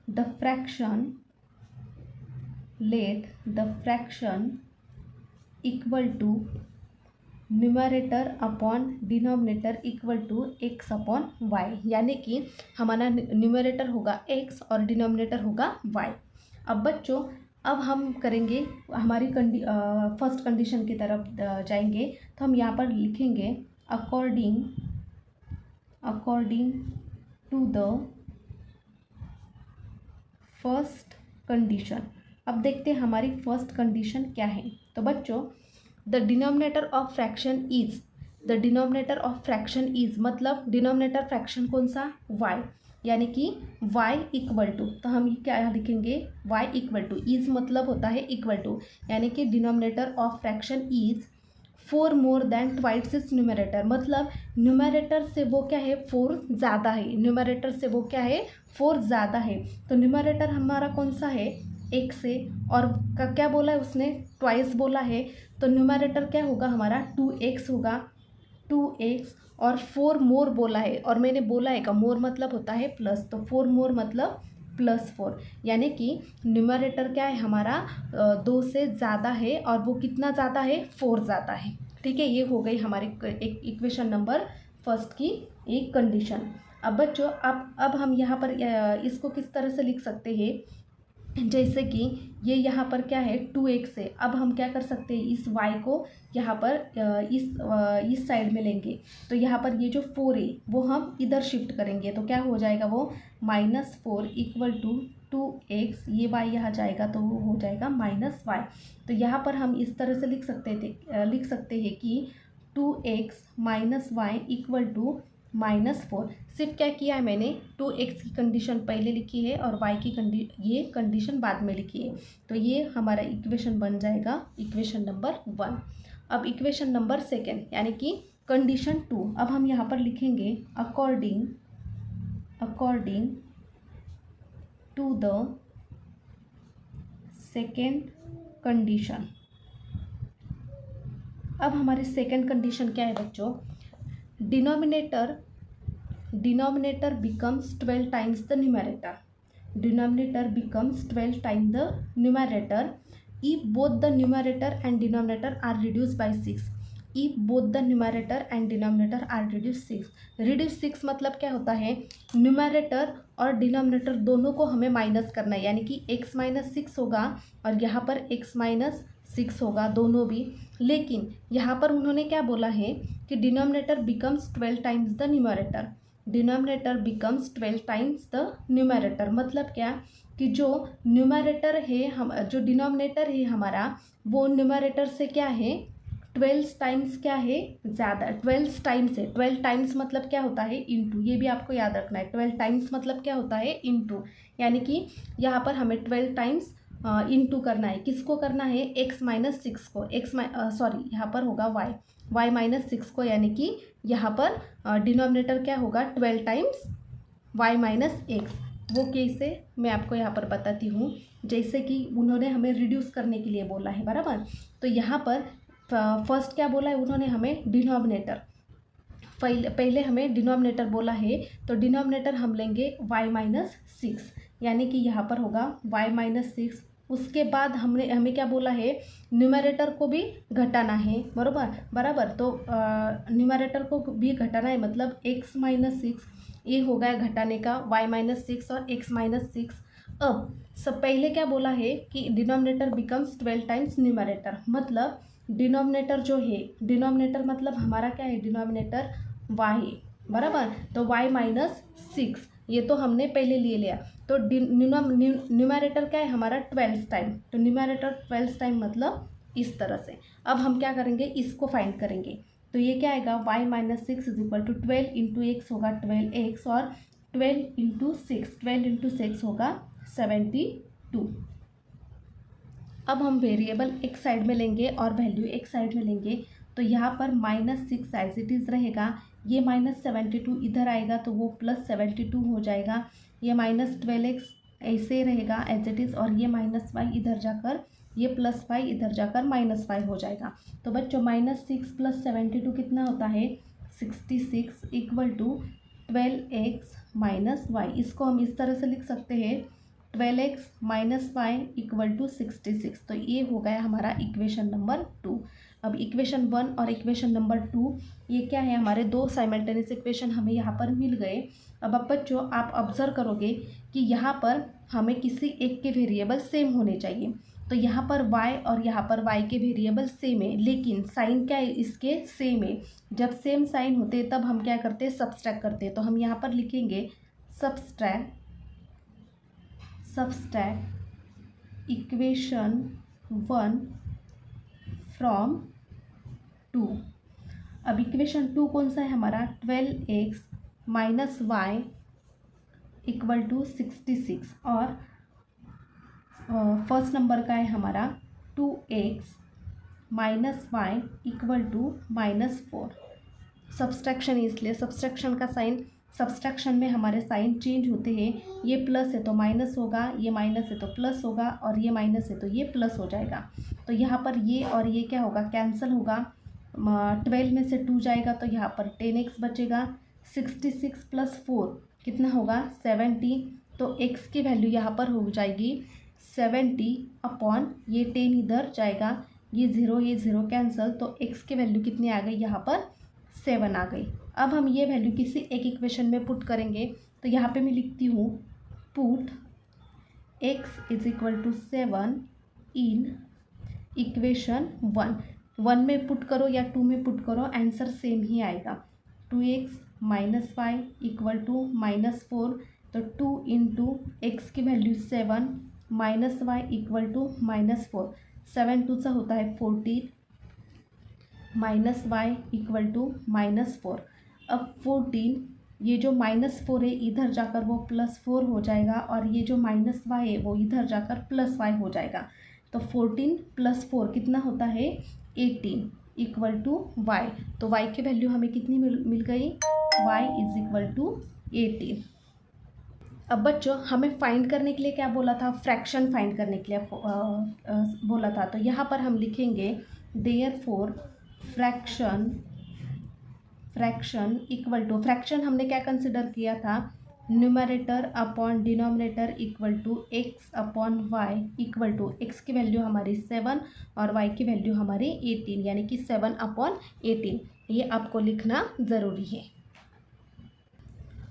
the fraction equal to numerator upon denominator equal to x upon y, यानी कि हमारा न्यूमरेटर होगा x और डिनोमिनेटर होगा y। अब बच्चों अब हम करेंगे हमारी फर्स्ट कंडीशन की तरफ जाएंगे, तो हम यहाँ पर लिखेंगे according to the first condition. अब देखते हैं हमारी फर्स्ट कंडीशन क्या है। तो बच्चों the denominator of fraction is मतलब डिनोमिनेटर फ्रैक्शन कौन सा, y, यानी कि y इक्वल टू, तो हम क्या लिखेंगे y इक्वल टू, इज मतलब होता है इक्वल टू, यानी कि denominator of fraction is 4 more than twice is numerator, मतलब न्यूमरेटर से वो क्या है 4 ज़्यादा है, न्यूमरेटर से वो क्या है 4 ज़्यादा है। तो न्यूमरेटर हमारा कौन सा है एक से, और क्या बोला है उसने ट्वाइस बोला है, तो न्यूमरेटर क्या होगा हमारा 2x होगा, 2x और 4 मोर बोला है, और मैंने बोला है का मोर मतलब होता है प्लस, तो 4 मोर मतलब +4, यानी कि न्यूमरेटर क्या है हमारा 2 से ज़्यादा है और वो कितना ज़्यादा है 4 ज़्यादा है। ठीक है, ये हो गई हमारी एक इक्वेशन नंबर फर्स्ट की एक कंडीशन। अब बच्चों अब हम यहाँ पर इसको किस तरह से लिख सकते हैं, जैसे कि ये यहाँ पर क्या है 2x है। अब हम क्या कर सकते हैं इस y को यहाँ पर इस साइड में लेंगे, तो यहाँ पर ये जो 4 है वो हम इधर शिफ्ट करेंगे, तो क्या हो जाएगा वो -4 इक्वल टू 2x, ये y यहाँ जाएगा तो वो हो जाएगा -y। तो यहाँ पर हम इस तरह से लिख सकते हैं कि 2x minus Y equal to -4। सिर्फ क्या किया है मैंने 2x की कंडीशन पहले लिखी है और y की ये कंडीशन बाद में लिखी है, तो ये हमारा इक्वेशन बन जाएगा इक्वेशन नंबर 1। अब इक्वेशन नंबर 2 यानी कि कंडीशन 2, अब हम यहाँ पर लिखेंगे according to the second condition. अब हमारी सेकेंड कंडीशन क्या है बच्चों, denominator becomes 12 times the numerator. Denominator becomes 12 times the numerator if both the numerator and denominator are reduced by 6. If both the numerator and denominator are reduced 6. reduce 6 मतलब क्या होता है, न्यूमरेटर और डिनोमिनेटर दोनों को हमें माइनस करना है, यानी कि x - 6 होगा और यहाँ पर x - 6 होगा दोनों भी। लेकिन यहाँ पर उन्होंने क्या बोला है कि denominator becomes 12 times the numerator. Denominator becomes 12 times the numerator मतलब क्या कि जो न्यूमरेटर है जो डिनोमिनेटर है हमारा वो न्यूमरेटर से क्या है 12 टाइम्स क्या है ज़्यादा, 12 टाइम्स है। 12 टाइम्स मतलब क्या होता है इनटू, ये भी आपको याद रखना है। 12 टाइम्स मतलब क्या होता है इनटू, यानी कि यहाँ पर हमें 12 टाइम्स इनटू करना है। किसको करना है x - 6 को, यहाँ पर होगा y - 6 को, यानी कि यहाँ पर डिनोमिनेटर क्या होगा 12 टाइम्स y - x। वो कैसे मैं आपको यहाँ पर बताती हूँ, जैसे कि उन्होंने हमें रिड्यूस करने के लिए बोला है बराबर। तो यहाँ पर फर्स्ट क्या बोला है उन्होंने हमें डिनोमिनेटर, पहले हमें डिनोमिनेटर बोला है, तो डिनोमिनेटर हम लेंगे y-6, यानी कि यहाँ पर होगा y-6। उसके बाद हमें क्या बोला है, न्यूमरेटर को भी घटाना है, बराबर। तो न्यूमरेटर को भी घटाना है, मतलब x-6, ये हो गया घटाने का y-6 और x-6। अब सब पहले क्या बोला है कि डिनोमिनेटर बिकम्स 12 टाइम्स न्यूमरेटर, मतलब डिनोमिनेटर जो है, डिनोमिनेटर मतलब हमारा क्या है, डिनोमिनेटर y है, बराबर। तो y-6 ये तो हमने पहले ले लिया। तो न्यूमरेटर क्या है हमारा 12 टाइम, तो न्यूमरेटर 12 टाइम मतलब इस तरह से। अब हम क्या करेंगे, इसको फाइंड करेंगे। तो ये क्या आएगा, y-6 is equal to 12 into x होगा 12x, और 12 इंटू 6 होगा 72। अब हम वेरिएबल एक साइड में लेंगे और वैल्यू एक साइड में लेंगे। तो यहाँ पर -6 एज इट इज़ रहेगा, ये -72 इधर आएगा तो वो +72 हो जाएगा। ये -12x ऐसे रहेगा एज इट इज़, और ये -5 इधर जाकर, ये +5 इधर जाकर -5 हो जाएगा। तो बच्चों -6 + 72 कितना होता है, 66 इक्वल टू 12x - y। इसको हम इस तरह से लिख सकते हैं, 12x - y इक्वल टू 66। तो ये हो गया हमारा इक्वेशन नंबर 2। अब इक्वेशन 1 और इक्वेशन नंबर 2 ये क्या है, हमारे दो साइमल्टेनियस इक्वेशन हमें यहाँ पर मिल गए। अब बच्चों आप ऑब्जर्व करोगे कि यहाँ पर हमें किसी एक के वेरिएबल सेम होने चाहिए। तो यहाँ पर y और यहाँ पर y के वेरिएबल सेम है, लेकिन साइन क्या है इसके, सेम है। जब सेम साइन होते तब हम क्या करते हैं, सब्सट्रैक्ट करते हैं। तो हम यहाँ पर लिखेंगे सब्सट्रैक्ट इक्वेशन 1 फ्रॉम 2। अब इक्वेशन 2 कौन सा है हमारा, 12x - y इक्वल टू 66, और फर्स्ट नंबर का है हमारा 2x - y equal to -4। Subtraction, इसलिए सब्सट्रैक्शन का साइन, सब्सट्रैक्शन में हमारे साइन चेंज होते हैं। ये प्लस है तो माइनस होगा, ये माइनस है तो प्लस होगा, और ये माइनस है तो ये प्लस हो जाएगा। तो यहाँ पर ये और ये क्या होगा, कैंसिल होगा। 12 में से 2 जाएगा तो यहाँ पर 10x बचेगा। 66 + 4 कितना होगा, 70। तो x की वैल्यू यहाँ पर हो जाएगी 70 अपॉन ये 10 इधर जाएगा, ये 0 कैंसिल, तो x की वैल्यू कितनी आ गई, यहाँ पर 7 आ गई। अब हम ये वैल्यू किसी एक इक्वेशन में पुट करेंगे। तो यहाँ पे मैं लिखती हूँ put x is equal to 7 in equation 1 में पुट करो या 2 में पुट करो, आंसर सेम ही आएगा। 2x - y इक्वल टू -4, तो 2 इंटू एक्स की वैल्यू 7 -y इक्वल टू -4, 7 2 सा होता है 14, -y इक्वल टू -4। अब 14, ये जो -4 है इधर जाकर वो +4 हो जाएगा, और ये जो -y है वो इधर जाकर +y हो जाएगा। तो 14 + 4 कितना होता है, 18 इक्वल टू y। तो y की वैल्यू हमें कितनी मिल गई, y इज इक्वल टू 18। अब बच्चों हमें फाइंड करने के लिए क्या बोला था, फ्रैक्शन फाइंड करने के लिए बोला था। तो यहाँ पर हम लिखेंगे therefore fraction equal to, fraction हमने क्या कंसिडर किया था, numerator upon denominator equal to x upon y equal to, x की वैल्यू हमारी 7 और y की वैल्यू हमारी 18, यानी कि 7 अपॉन 18। ये आपको लिखना ज़रूरी है।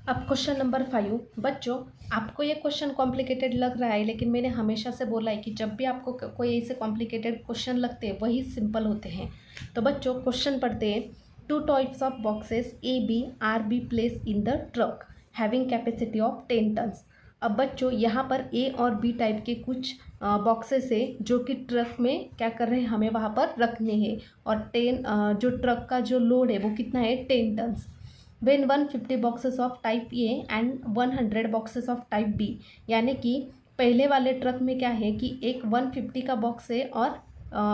अब क्वेश्चन नंबर 5। बच्चों आपको ये क्वेश्चन कॉम्प्लिकेटेड लग रहा है, लेकिन मैंने हमेशा से बोला है कि जब भी आपको कोई ऐसे कॉम्प्लिकेटेड क्वेश्चन लगते हैं वही सिंपल होते हैं। तो बच्चों क्वेश्चन पढ़ते हैं, 2 types of boxes A, B are be placed in the truck having capacity of 10 tons. अब बच्चों यहाँ पर A और B टाइप के कुछ बॉक्सेस है जो कि ट्रक में क्या कर रहे हैं, हमें वहाँ पर रखने हैं, और 10 जो ट्रक का जो लोड है वो कितना है, 10 tons. When 150 boxes of type A and 100 boxes of type B, यानी कि पहले वाले ट्रक में क्या है कि एक 150 का बॉक्स है और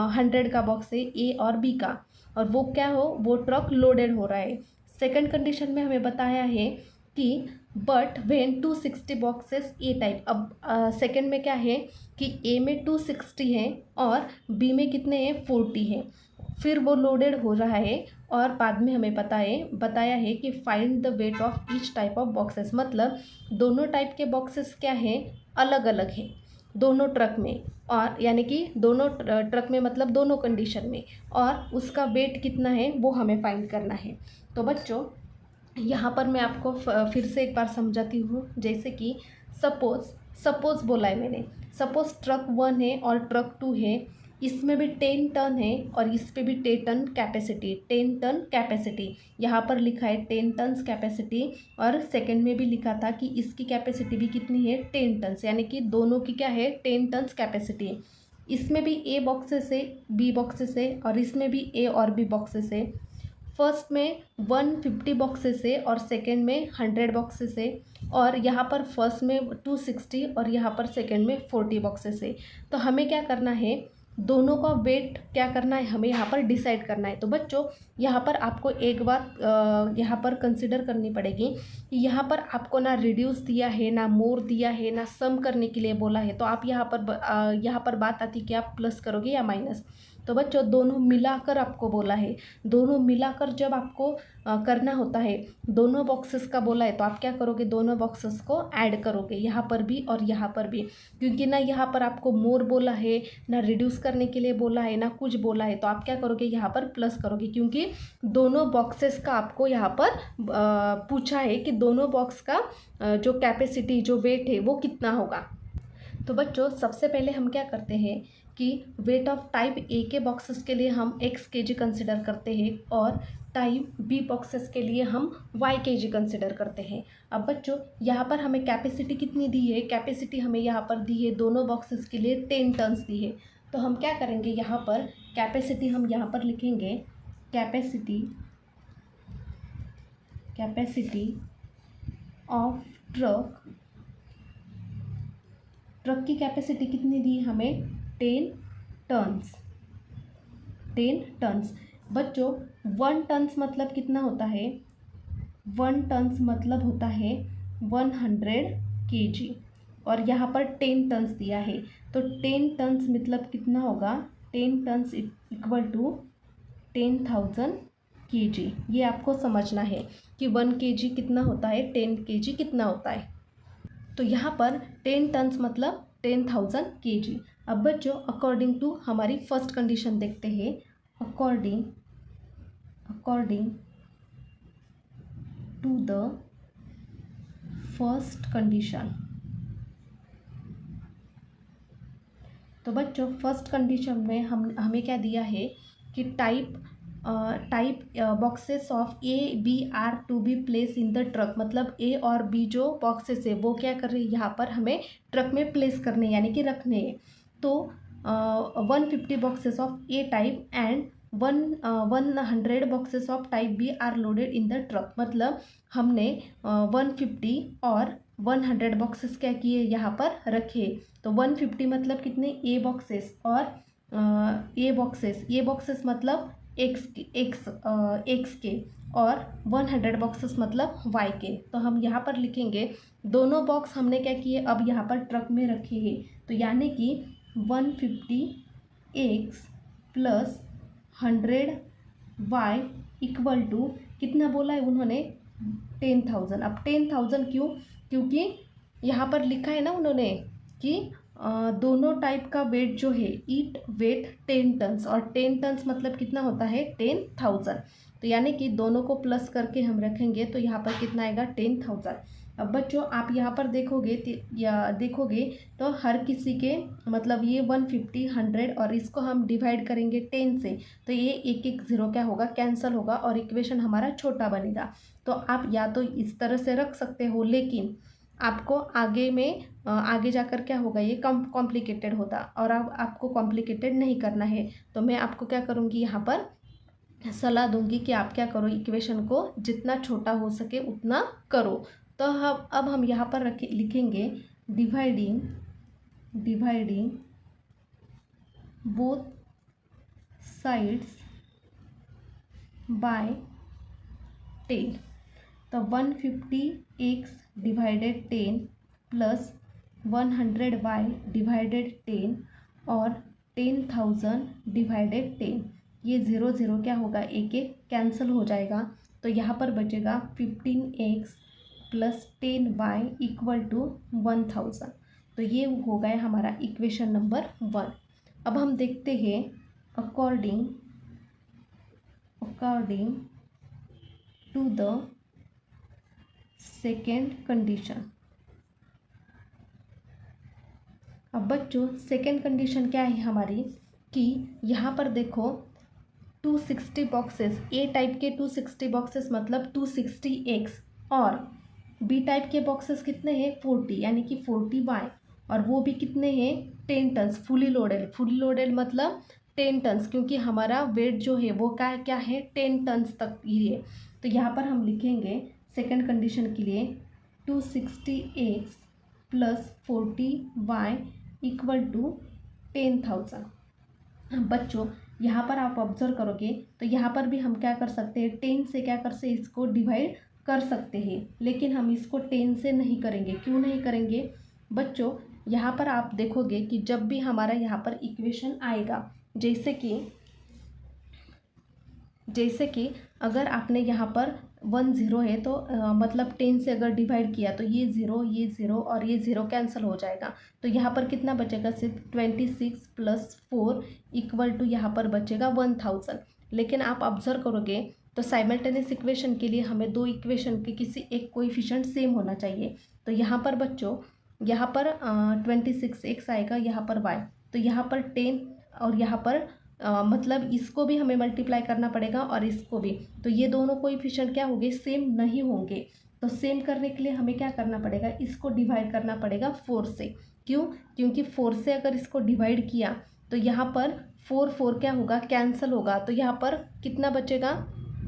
100 का बॉक्स है A और B का, और वो क्या हो, वो ट्रक लोडेड हो रहा है। सेकंड कंडीशन में हमें बताया है कि but when 260 boxes A type. अब सेकंड में क्या है कि A में 260 है और B में कितने हैं, 40 है। फिर वो लोडेड हो रहा है और बाद में हमें बताया है कि find the weight of each type of boxes, मतलब दोनों टाइप के बॉक्सेस क्या हैं, अलग अलग हैं दोनों ट्रक में, और यानी कि दोनों ट्रक में मतलब दोनों कंडीशन में, और उसका वेट कितना है वो हमें फाइंड करना है। तो बच्चों यहाँ पर मैं आपको फिर से एक बार समझाती हूँ। जैसे कि सपोज़ बोला है मैंने, सपोज़ ट्रक 1 है और ट्रक 2 है, इसमें भी 10 टन है और इस पे भी 10 टन कैपेसिटी यहाँ पर लिखा है 10 टन्स कैपेसिटी, और सेकंड में भी लिखा था कि इसकी कैपेसिटी भी कितनी है 10 टन्स, यानी कि दोनों की क्या है 10 टन्स कैपेसिटी। इसमें भी ए बॉक्सेस है, बी बॉक्सेस है, और इसमें भी ए और बी बॉक्सेस है। फर्स्ट में 150 बॉक्सेस है और सेकंड में 100 बॉक्सेस है, और यहाँ पर फर्स्ट में 260 और यहाँ पर सेकंड में 40 बॉक्सेस है। तो हमें क्या करना है, दोनों का वेट क्या करना है, हमें यहाँ पर डिसाइड करना है। तो बच्चों यहाँ पर आपको एक बात यहाँ पर कंसिडर करनी पड़ेगी कि यहाँ पर आपको ना रिड्यूस दिया है, ना मोर दिया है, ना सम करने के लिए बोला है। तो आप यहाँ पर बात आती कि आप प्लस करोगे या माइनस। तो बच्चों दोनों मिलाकर आपको बोला है, दोनों मिलाकर जब आपको करना होता है, दोनों बॉक्सेस का बोला है, तो आप क्या करोगे, दोनों बॉक्सेस को ऐड करोगे, यहाँ पर भी और यहाँ पर भी, क्योंकि ना यहाँ पर आपको मोर बोला है, ना रिड्यूस करने के लिए बोला है, ना कुछ बोला है। तो आप क्या करोगे, यहाँ पर प्लस करोगे, क्योंकि दोनों बॉक्सेस का आपको यहाँ पर पूछा है कि दोनों बॉक्स का जो कैपेसिटी, जो वेट है वो कितना होगा। तो बच्चों सबसे पहले हम क्या करते हैं कि वेट ऑफ टाइप ए के बॉक्सेस के लिए हम x kg कंसिडर करते हैं और टाइप बी बॉक्सेस के लिए हम y kg कंसिडर करते हैं। अब बच्चों यहाँ पर हमें कैपेसिटी कितनी दी है, कैपेसिटी हमें यहाँ पर दी है दोनों बॉक्सेस के लिए 10 टन्स दी है। तो हम क्या करेंगे, यहाँ पर कैपेसिटी हम यहाँ पर लिखेंगे, कैपेसिटी ऑफ ट्रक की कैपेसिटी कितनी दी हमें 10 टन्स। बच्चों 1 टन्स मतलब कितना होता है, 1 टन्स मतलब होता है 100 kg, और यहाँ पर 10 टन्स दिया है। तो 10 टन्स मतलब कितना होगा, 10 टन्स इक्वल टू 10,000 kg। ये आपको समझना है कि 1 kg कितना होता है, 10 kg कितना होता है। तो यहाँ पर 10 टन्स मतलब 10,000 kg। अब बच्चों अकॉर्डिंग टू हमारी फर्स्ट कंडीशन देखते हैं, according to the first condition. तो बच्चों फर्स्ट कंडीशन में हमें क्या दिया है कि type boxes of A B are to be placed in the truck, मतलब ए और बी जो बॉक्सेस है वो क्या कर रहे हैं, यहाँ पर हमें ट्रक में प्लेस करने यानी कि रखने हैं। तो 150 boxes of A type and 100 boxes of type B are loaded in the truck, मतलब हमने 150 और 100 बॉक्सेस क्या किए यहाँ पर रखे। तो 150 मतलब कितने ए बॉक्सेस, और ए बॉक्सेस मतलब एक्स के, और 100 बॉक्सेस मतलब वाई के। तो हम यहाँ पर लिखेंगे दोनों बॉक्स हमने क्या किए, अब यहाँ पर ट्रक में रखे हैं। तो यानी कि 150x plus 100y equal to कितना बोला है उन्होंने 10,000। अब 10,000 क्यों, क्योंकि यहाँ पर लिखा है ना उन्होंने कि दोनों टाइप का वेट जो है ईट वेट 10 टन्स, और 10 टन्स मतलब कितना होता है 10,000। तो यानी कि दोनों को प्लस करके हम रखेंगे तो यहाँ पर कितना आएगा 10,000। अब बच्चों आप यहाँ पर देखोगे तो हर किसी के मतलब ये 150 100 और इसको हम डिवाइड करेंगे 10 से, तो ये एक ज़ीरो क्या होगा कैंसिल होगा और इक्वेशन हमारा छोटा बनेगा। तो आप या तो इस तरह से रख सकते हो, लेकिन आपको आगे जाकर क्या होगा ये कॉम्प्लिकेटेड होता, और अब आपको कॉम्प्लिकेटेड नहीं करना है। तो मैं आपको क्या करूँगी यहाँ पर सलाह दूंगी कि आप क्या करो, इक्वेशन को जितना छोटा हो सके उतना करो। तो अब हम यहाँ पर लिखेंगे डिवाइडिंग बोथ साइड्स बाय 10। तो 150x divided 10 plus 100y divided 10 और 10,000 डिवाइडेड 10। ये 0 0 क्या होगा, एक एक कैंसिल हो जाएगा। तो यहाँ पर बचेगा 15x plus 10y equal to 1000। तो ये हो गया हमारा इक्वेशन नंबर 1। अब हम देखते हैं according to the second condition. अब बच्चों सेकेंड कंडीशन क्या है हमारी, कि यहाँ पर देखो 260 बॉक्सेस, ए टाइप के 260 बॉक्सेस मतलब 260x, और बी टाइप के बॉक्सेस कितने हैं 40, यानी कि 40y, और वो भी कितने हैं 10 टन्स फुली लोडेड मतलब 10 टन्स, क्योंकि हमारा वेट जो है वो क्या है 10 टन्स तक ही है। तो यहाँ पर हम लिखेंगे सेकेंड कंडीशन के लिए 260x plus 40y equal to 10,000। बच्चों यहाँ पर आप ऑब्जर्व करोगे तो यहाँ पर भी हम क्या कर सकते हैं, 10 से क्या कर सकते इसको डिवाइड कर सकते हैं, लेकिन हम इसको 10 से नहीं करेंगे। क्यों नहीं करेंगे बच्चों, यहाँ पर आप देखोगे कि जब भी हमारा यहाँ पर इक्वेशन आएगा, जैसे कि अगर आपने यहाँ पर 1 0 है तो मतलब 10 से अगर डिवाइड किया तो ये 0 और ये 0 कैंसिल हो जाएगा। तो यहाँ पर कितना बचेगा, सिर्फ 26 प्लस 4 इक्वल टू यहाँ पर बचेगा 1000। लेकिन आप ऑब्जर्व करोगे तो साइमल्टेनियस इक्वेशन के लिए हमें दो इक्वेशन के किसी एक कोएफिशिएंट सेम होना चाहिए। तो यहाँ पर बच्चों यहाँ पर 26x आएगा, यहाँ पर y, तो यहाँ पर 10 और यहाँ पर मतलब इसको भी हमें मल्टीप्लाई करना पड़ेगा और इसको भी। तो ये दोनों कोएफिशिएंट क्या होंगे, सेम नहीं होंगे। तो सेम करने के लिए हमें क्या करना पड़ेगा, इसको डिवाइड करना पड़ेगा 4 से। क्यों, क्योंकि 4 से अगर इसको डिवाइड किया तो यहाँ पर 4 क्या होगा, कैंसिल होगा। तो यहाँ पर कितना बचेगा,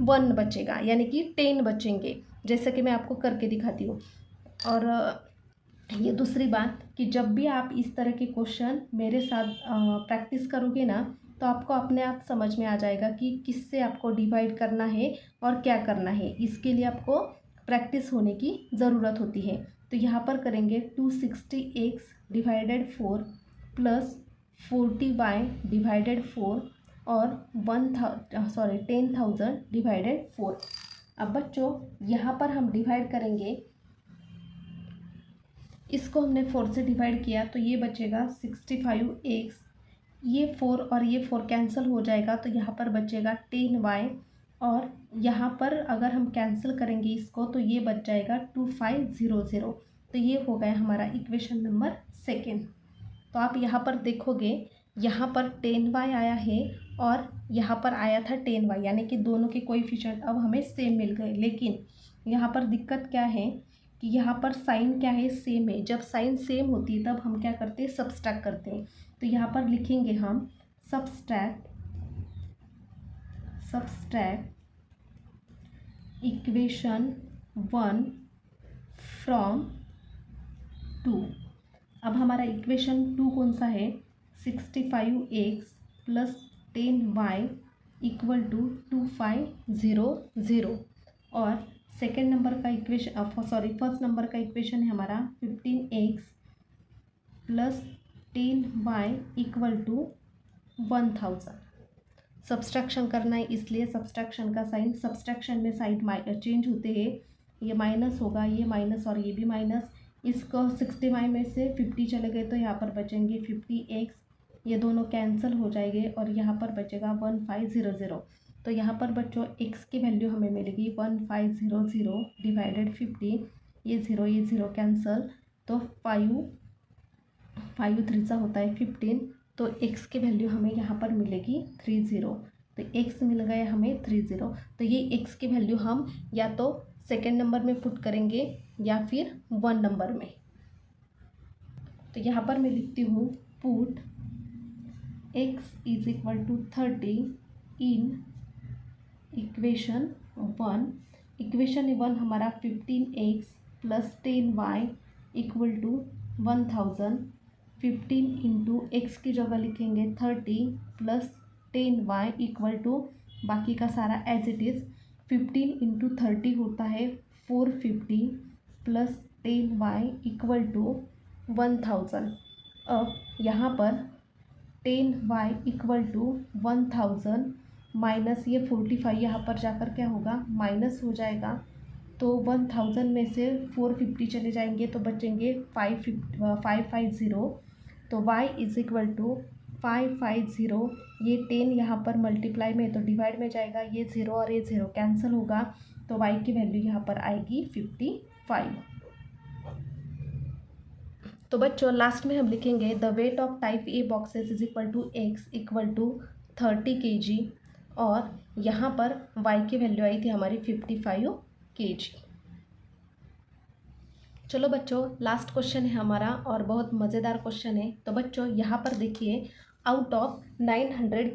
1 बचेगा, यानी कि 10 बचेंगे, जैसे कि मैं आपको करके दिखाती हूँ। और ये दूसरी बात कि जब भी आप इस तरह के क्वेश्चन मेरे साथ प्रैक्टिस करोगे ना, तो आपको अपने आप समझ में आ जाएगा कि किससे आपको डिवाइड करना है और क्या करना है। इसके लिए आपको प्रैक्टिस होने की ज़रूरत होती है। तो यहाँ पर करेंगे 260x divided 4 plus 40y divided 4 और 10,000 डिवाइडेड 4। अब बच्चों यहाँ पर हम डिवाइड करेंगे, इसको हमने 4 से डिवाइड किया तो ये बचेगा 65x, ये 4 और ये 4 कैंसिल हो जाएगा, तो यहाँ पर बचेगा 10y, और यहाँ पर अगर हम कैंसिल करेंगे इसको तो ये बच जाएगा 2500। तो ये हो गया हमारा इक्वेशन नंबर सेकेंड। तो आप यहाँ पर देखोगे यहाँ पर 10y आया है और यहाँ पर आया था 10y, यानी कि दोनों के कोएफिशिएंट अब हमें सेम मिल गए। लेकिन यहाँ पर दिक्कत क्या है कि यहाँ पर साइन क्या है, सेम है। जब साइन सेम होती है तब हम क्या करते हैं, सब्सट्रैक्ट करते हैं। तो यहाँ पर लिखेंगे हम सब्सट्रैक्ट इक्वेशन 1 फ्रॉम 2। अब हमारा इक्वेशन 2 कौन सा है, 65x plus 10y equal to 2500। और सेकेंड नंबर का इक्वेशन फर्स्ट नंबर का इक्वेशन है हमारा 15x plus 10y equal to 1000। Subtraction करना है, इसलिए सब्सट्रैक्शन का साइन, सब्सट्रैक्शन में साइड चेंज होते हैं। ये माइनस होगा, ये माइनस और ये भी माइनस। इसको 60y में से 50 चले गए तो यहाँ पर बचेंगे 50x, ये दोनों कैंसिल हो जाएंगे और यहाँ पर बचेगा 1500। तो यहाँ पर बच्चों x की वैल्यू हमें मिलेगी 1500 डिवाइडेड 50, ये 0 कैंसिल, तो 5 3 होता है 15, तो x की वैल्यू हमें यहाँ पर मिलेगी 30। तो x मिल गया हमें 30। तो ये x की वैल्यू हम या तो सेकेंड नंबर में पुट करेंगे या फिर 1 नंबर में। तो यहाँ पर मैं लिखती हूँ put x is equal to 30 in equation 1। Equation 1 हमारा 15x plus 10y equal to 1000। 15 into x की जगह लिखेंगे 30 प्लस 10y इक्वल टू, बाकी का सारा एज इट इज़, 15 इंटू 30 होता है 450 प्लस 10y इक्वल टू 1000। अब यहाँ पर 10y इक्वल टू 1000 माइनस ये 45 यहाँ पर जाकर क्या होगा माइनस हो जाएगा। तो 1000 में से 450 चले जाएंगे तो बचेंगे 550। तो y इज इक्वल टू 550। ये 10 यहाँ पर मल्टीप्लाई में तो डिवाइड में जाएगा, ये 0 और ये 0 कैंसिल होगा, तो y की वैल्यू यहाँ पर आएगी 55। तो बच्चों लास्ट में हम लिखेंगे the weight of type A boxes is equal to x equal to 30 kg, और यहाँ पर y की वैल्यू आई थी हमारी 55 kg। चलो बच्चों लास्ट क्वेश्चन है हमारा और बहुत मज़ेदार क्वेश्चन है। तो बच्चों यहाँ पर देखिए, out of 900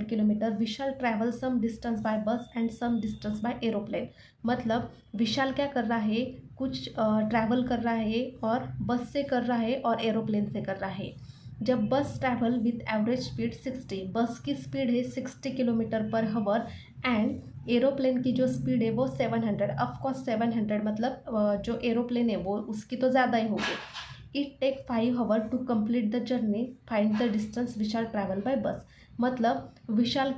kilometre Vishal travel some distance by bus and some distance by aeroplane. मतलब विशाल क्या कर रहा है, कुछ ट्रैवल कर रहा है और बस से कर रहा है और एरोप्लेन से कर रहा है। जब बस ट्रैवल विथ एवरेज स्पीड 60, बस की स्पीड है 60 किलोमीटर पर हावर एंड एरोप्लेन की जो स्पीड है वो 700। ऑफकोर्स 700 मतलब जो एरोप्लेन है वो उसकी तो ज़्यादा ही होगी। It take 5 hour to complete the journey, find the distance Vishal travel by bus. मतलब विशाल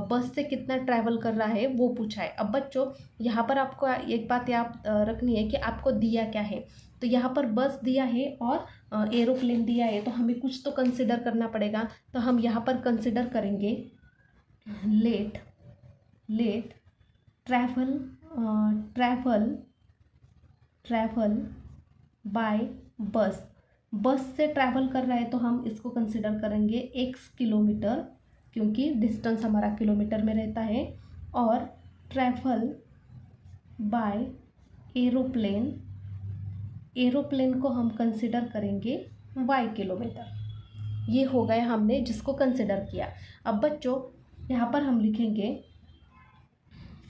बस से कितना ट्रैवल कर रहा है वो पूछा है। अब बच्चों यहाँ पर आपको एक बात याद रखनी है कि आपको दिया क्या है। तो यहाँ पर बस दिया है और एरोप्लेन दिया है, तो हमें कुछ तो कंसिडर करना पड़ेगा। तो हम यहाँ पर कंसिडर करेंगे लेट ट्रैवल बाय बस। बस से ट्रैवल कर रहा है तो हम इसको कंसिडर करेंगे x किलोमीटर, क्योंकि डिस्टेंस हमारा किलोमीटर में रहता है, और ट्रैवल बाय एरोप्लेन को हम कंसिडर करेंगे y किलोमीटर। ये हो गए हमने जिसको कंसिडर किया। अब बच्चों यहाँ पर हम लिखेंगे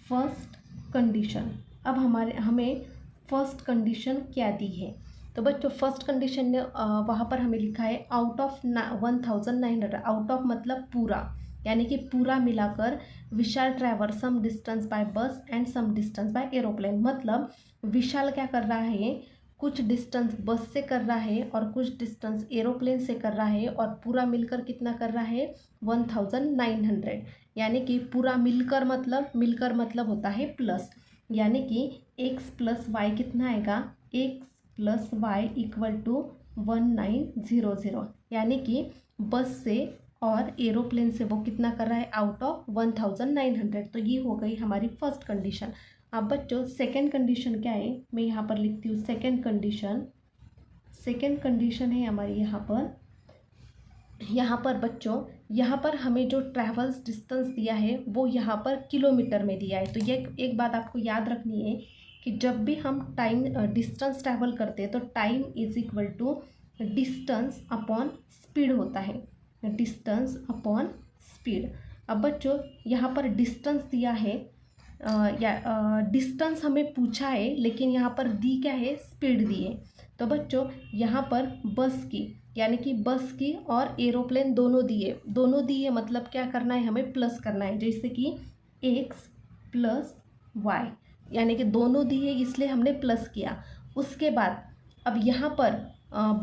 फर्स्ट कंडीशन। अब हमें फर्स्ट कंडीशन क्या दी है। तो बच्चों फर्स्ट कंडीशन ने वहाँ पर हमें लिखा है आउट ऑफ 1900। आउट ऑफ मतलब पूरा, यानी कि पूरा मिलाकर Vishal travel some distance by bus and some distance by aeroplane. मतलब विशाल क्या कर रहा है, कुछ डिस्टेंस बस से कर रहा है और कुछ डिस्टेंस एरोप्लेन से कर रहा है, और पूरा मिलकर कितना कर रहा है 1900। यानी कि पूरा मिलकर मतलब होता है प्लस, यानी कि x प्लस वाई कितना आएगा, x plus y equal to 1900। यानी कि बस से और एरोप्लेन से वो कितना कर रहा है आउट ऑफ 1900। तो ये हो गई हमारी फर्स्ट कंडीशन। अब बच्चों सेकंड कंडीशन क्या है, मैं यहाँ पर लिखती हूँ सेकंड कंडीशन है हमारी यहाँ पर बच्चों, यहाँ पर हमें जो ट्रैवल्स डिस्टेंस दिया है वो यहाँ पर किलोमीटर में दिया है। तो ये एक बात आपको याद रखनी है कि जब भी हम डिस्टेंस ट्रैवल करते हैं तो time is equal to distance upon speed होता है, डिस्टेंस अपॉन स्पीड। अब बच्चों यहाँ पर डिस्टेंस दिया है, डिस्टेंस हमें पूछा है, लेकिन यहाँ पर दी क्या है, स्पीड दी है। तो बच्चों यहाँ पर बस की, यानी कि बस की और एरोप्लेन दोनों दिए मतलब क्या करना है, हमें प्लस करना है। जैसे कि x प्लस वाई, यानी कि दोनों दिए इसलिए हमने प्लस किया। उसके बाद अब यहाँ पर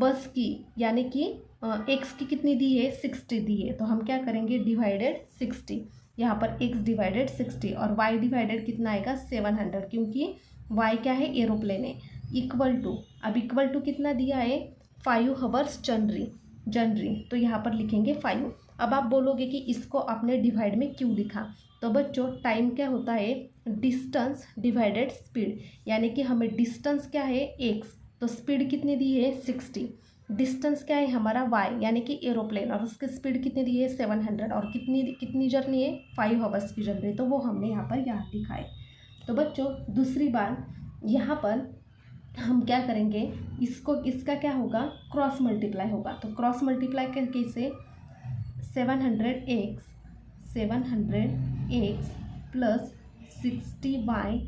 बस की, यानी कि x की कितनी दी है, 60 दी है, तो हम क्या करेंगे डिवाइडेड 60। यहाँ पर x डिवाइडेड 60 और y डिवाइडेड कितना आएगा 700, क्योंकि y क्या है, एरोप्लेन है। इक्वल टू, अब इक्वल टू कितना दिया है 5 आवर्स जनरी, तो यहाँ पर लिखेंगे 5। अब आप बोलोगे कि इसको आपने डिवाइड में क्यों लिखा। तो बच्चों टाइम क्या होता है, डिस्टेंस डिवाइडेड स्पीड, यानी कि हमें डिस्टेंस क्या है x, तो स्पीड कितनी दी है 60। डिस्टेंस क्या है हमारा y, यानी कि एरोप्लेन, और उसकी स्पीड कितनी दी है 700, और कितनी जर्नी है 5 आवर्स की जर्नी, तो वो हमने यहाँ पर लिखा है। तो बच्चों दूसरी बार यहाँ पर हम क्या करेंगे, इसका क्या होगा, क्रॉस मल्टीप्लाई होगा। तो क्रॉस मल्टीप्लाई कैसे, 700x plus 60y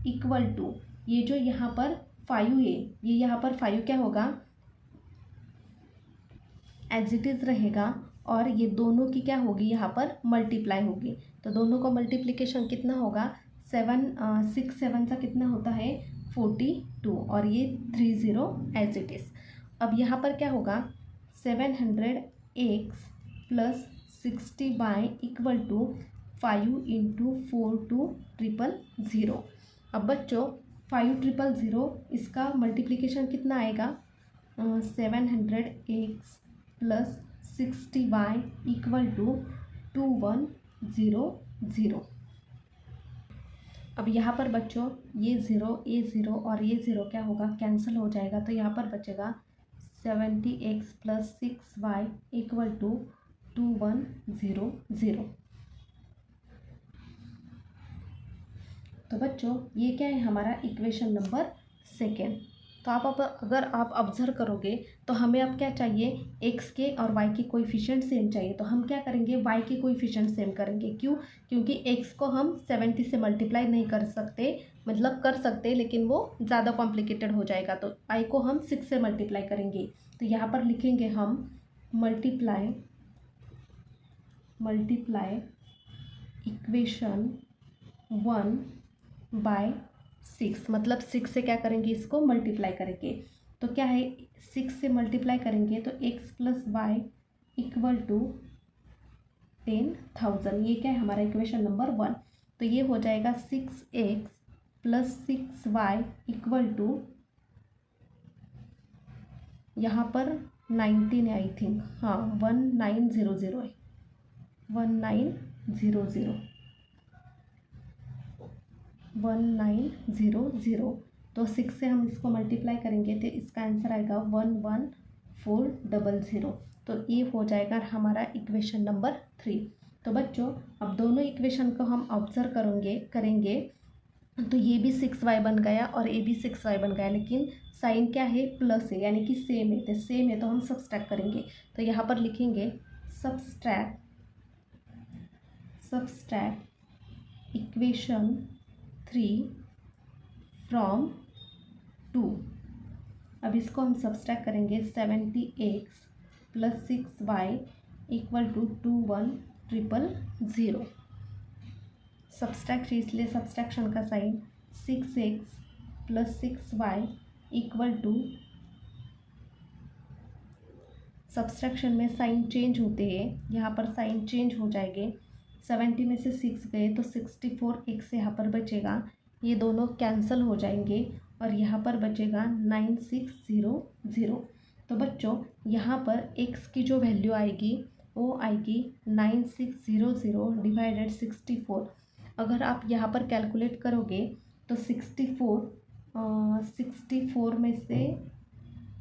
equal to, ये जो यहाँ पर 5 है, ये यहाँ पर 5 क्या होगा, एज इट इज़ रहेगा, और ये दोनों की क्या होगी यहाँ पर मल्टीप्लाई होगी। तो दोनों का मल्टीप्लिकेशन कितना होगा, 6 7 का कितना होता है 42, और ये 30 एज इट इज़। अब यहाँ पर क्या होगा 700x plus 60 y equal to 5 into 4,2,0,0. अब बच्चों 5,0,0,0 इसका मल्टीप्लिकेशन कितना आएगा 700x plus 60y equal to 2100. अब यहाँ पर बच्चों ये ज़ीरो और ये ज़ीरो क्या होगा कैंसिल हो जाएगा, तो यहाँ पर बचेगा 70x plus 6y equal to 2100. तो बच्चों ये क्या है हमारा इक्वेशन नंबर सेकेंड. तो आप अगर आप ऑब्जर्व करोगे तो हमें अब क्या चाहिए x के और y के कोएफिशिएंट सेम चाहिए. तो हम क्या करेंगे y के कोएफिशिएंट सेम करेंगे. क्यों? क्योंकि x को हम 70 से मल्टीप्लाई नहीं कर सकते, मतलब कर सकते लेकिन वो ज़्यादा कॉम्प्लिकेटेड हो जाएगा. तो y को हम 6 से मल्टीप्लाई करेंगे. तो यहाँ पर लिखेंगे हम मल्टीप्लाई इक्वेशन 1 बाय 6, मतलब 6 से क्या करेंगे इसको मल्टीप्लाई करेंगे. तो क्या है 6 से मल्टीप्लाई करेंगे तो x plus y equal to 10,000. ये क्या है हमारा इक्वेशन नंबर 1. तो ये हो जाएगा 6x plus 6y equal to यहाँ पर 19 है आई थिंक, हाँ 1900 है 1900. तो 6 से हम इसको मल्टीप्लाई करेंगे तो इसका आंसर आएगा 11400. तो ये हो जाएगा हमारा इक्वेशन नंबर 3. तो बच्चों अब दोनों इक्वेशन को हम ऑब्जर्व करेंगे तो ये भी 6y बन गया और ये भी 6y बन गया, लेकिन साइन क्या है प्लस है यानी कि सेम है. तो सेम है तो हम सब्सट्रैक्ट करेंगे. तो यहाँ पर लिखेंगे सब्सट्रैक्ट इक्वेशन 3 फ्रॉम 2. अब इसको हम सब्सट्रैक्ट करेंगे 70x plus 6y equal to 2100. Subtract इसलिए सब्सट्रैक्शन का sign 6x plus 6y equal to, subtraction में साइन चेंज होते हैं, यहाँ पर साइन चेंज हो जाएंगे. 70 में से 6 गए तो 64x यहाँ पर बचेगा, ये दोनों कैंसिल हो जाएंगे और यहाँ पर बचेगा 9600. तो बच्चों यहाँ पर x की जो वैल्यू आएगी वो आएगी 9600 डिवाइडेड 64. अगर आप यहाँ पर कैलकुलेट करोगे तो 64 में से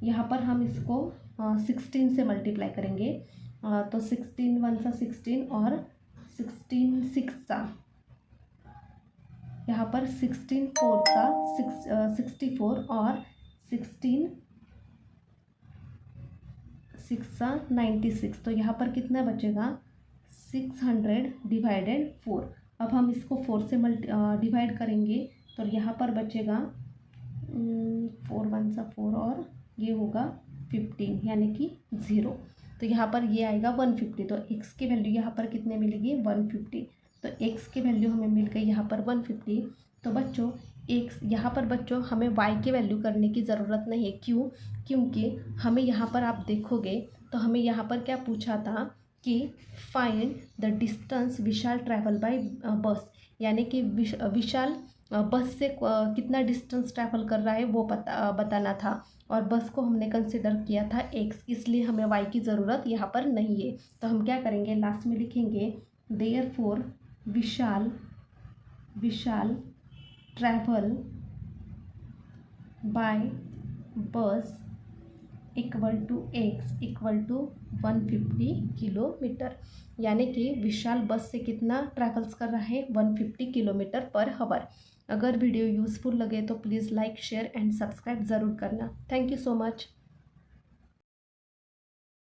यहाँ पर हम इसको 16 से मल्टीप्लाई करेंगे. तो 16 1 सा 16 और 16 6 सा, यहाँ पर 16 4 सा 64 और 16 6 सा 96. तो यहाँ पर कितना बचेगा 600 डिवाइडेड 4. अब हम इसको 4 से डिवाइड करेंगे तो यहाँ पर बचेगा 4 1 सा 4 और ये होगा 15 यानी कि 0. तो यहाँ पर ये आएगा 150. तो x की वैल्यू यहाँ पर कितने मिलेगी 150. तो x की वैल्यू हमें मिल गई यहाँ पर 150. तो बच्चों x यहाँ पर बच्चों हमें y की वैल्यू करने की ज़रूरत नहीं है. क्यों? क्योंकि हमें यहाँ पर आप देखोगे तो हमें यहाँ पर क्या पूछा था कि find the distance Vishal travel by बस, यानी कि विशाल बस से कितना डिस्टेंस ट्रैवल कर रहा है वो बताना था. और बस को हमने कंसिडर किया था x, इसलिए हमें y की ज़रूरत यहाँ पर नहीं है. तो हम क्या करेंगे लास्ट में लिखेंगे therefore Vishal travel by bus equal to x equal to 150 kilometre, यानी कि विशाल बस से कितना ट्रैवल्स कर रहा है 150 किलोमीटर पर आवर. अगर वीडियो यूज़फुल लगे तो please like share and subscribe ज़रूर करना. Thank you so much.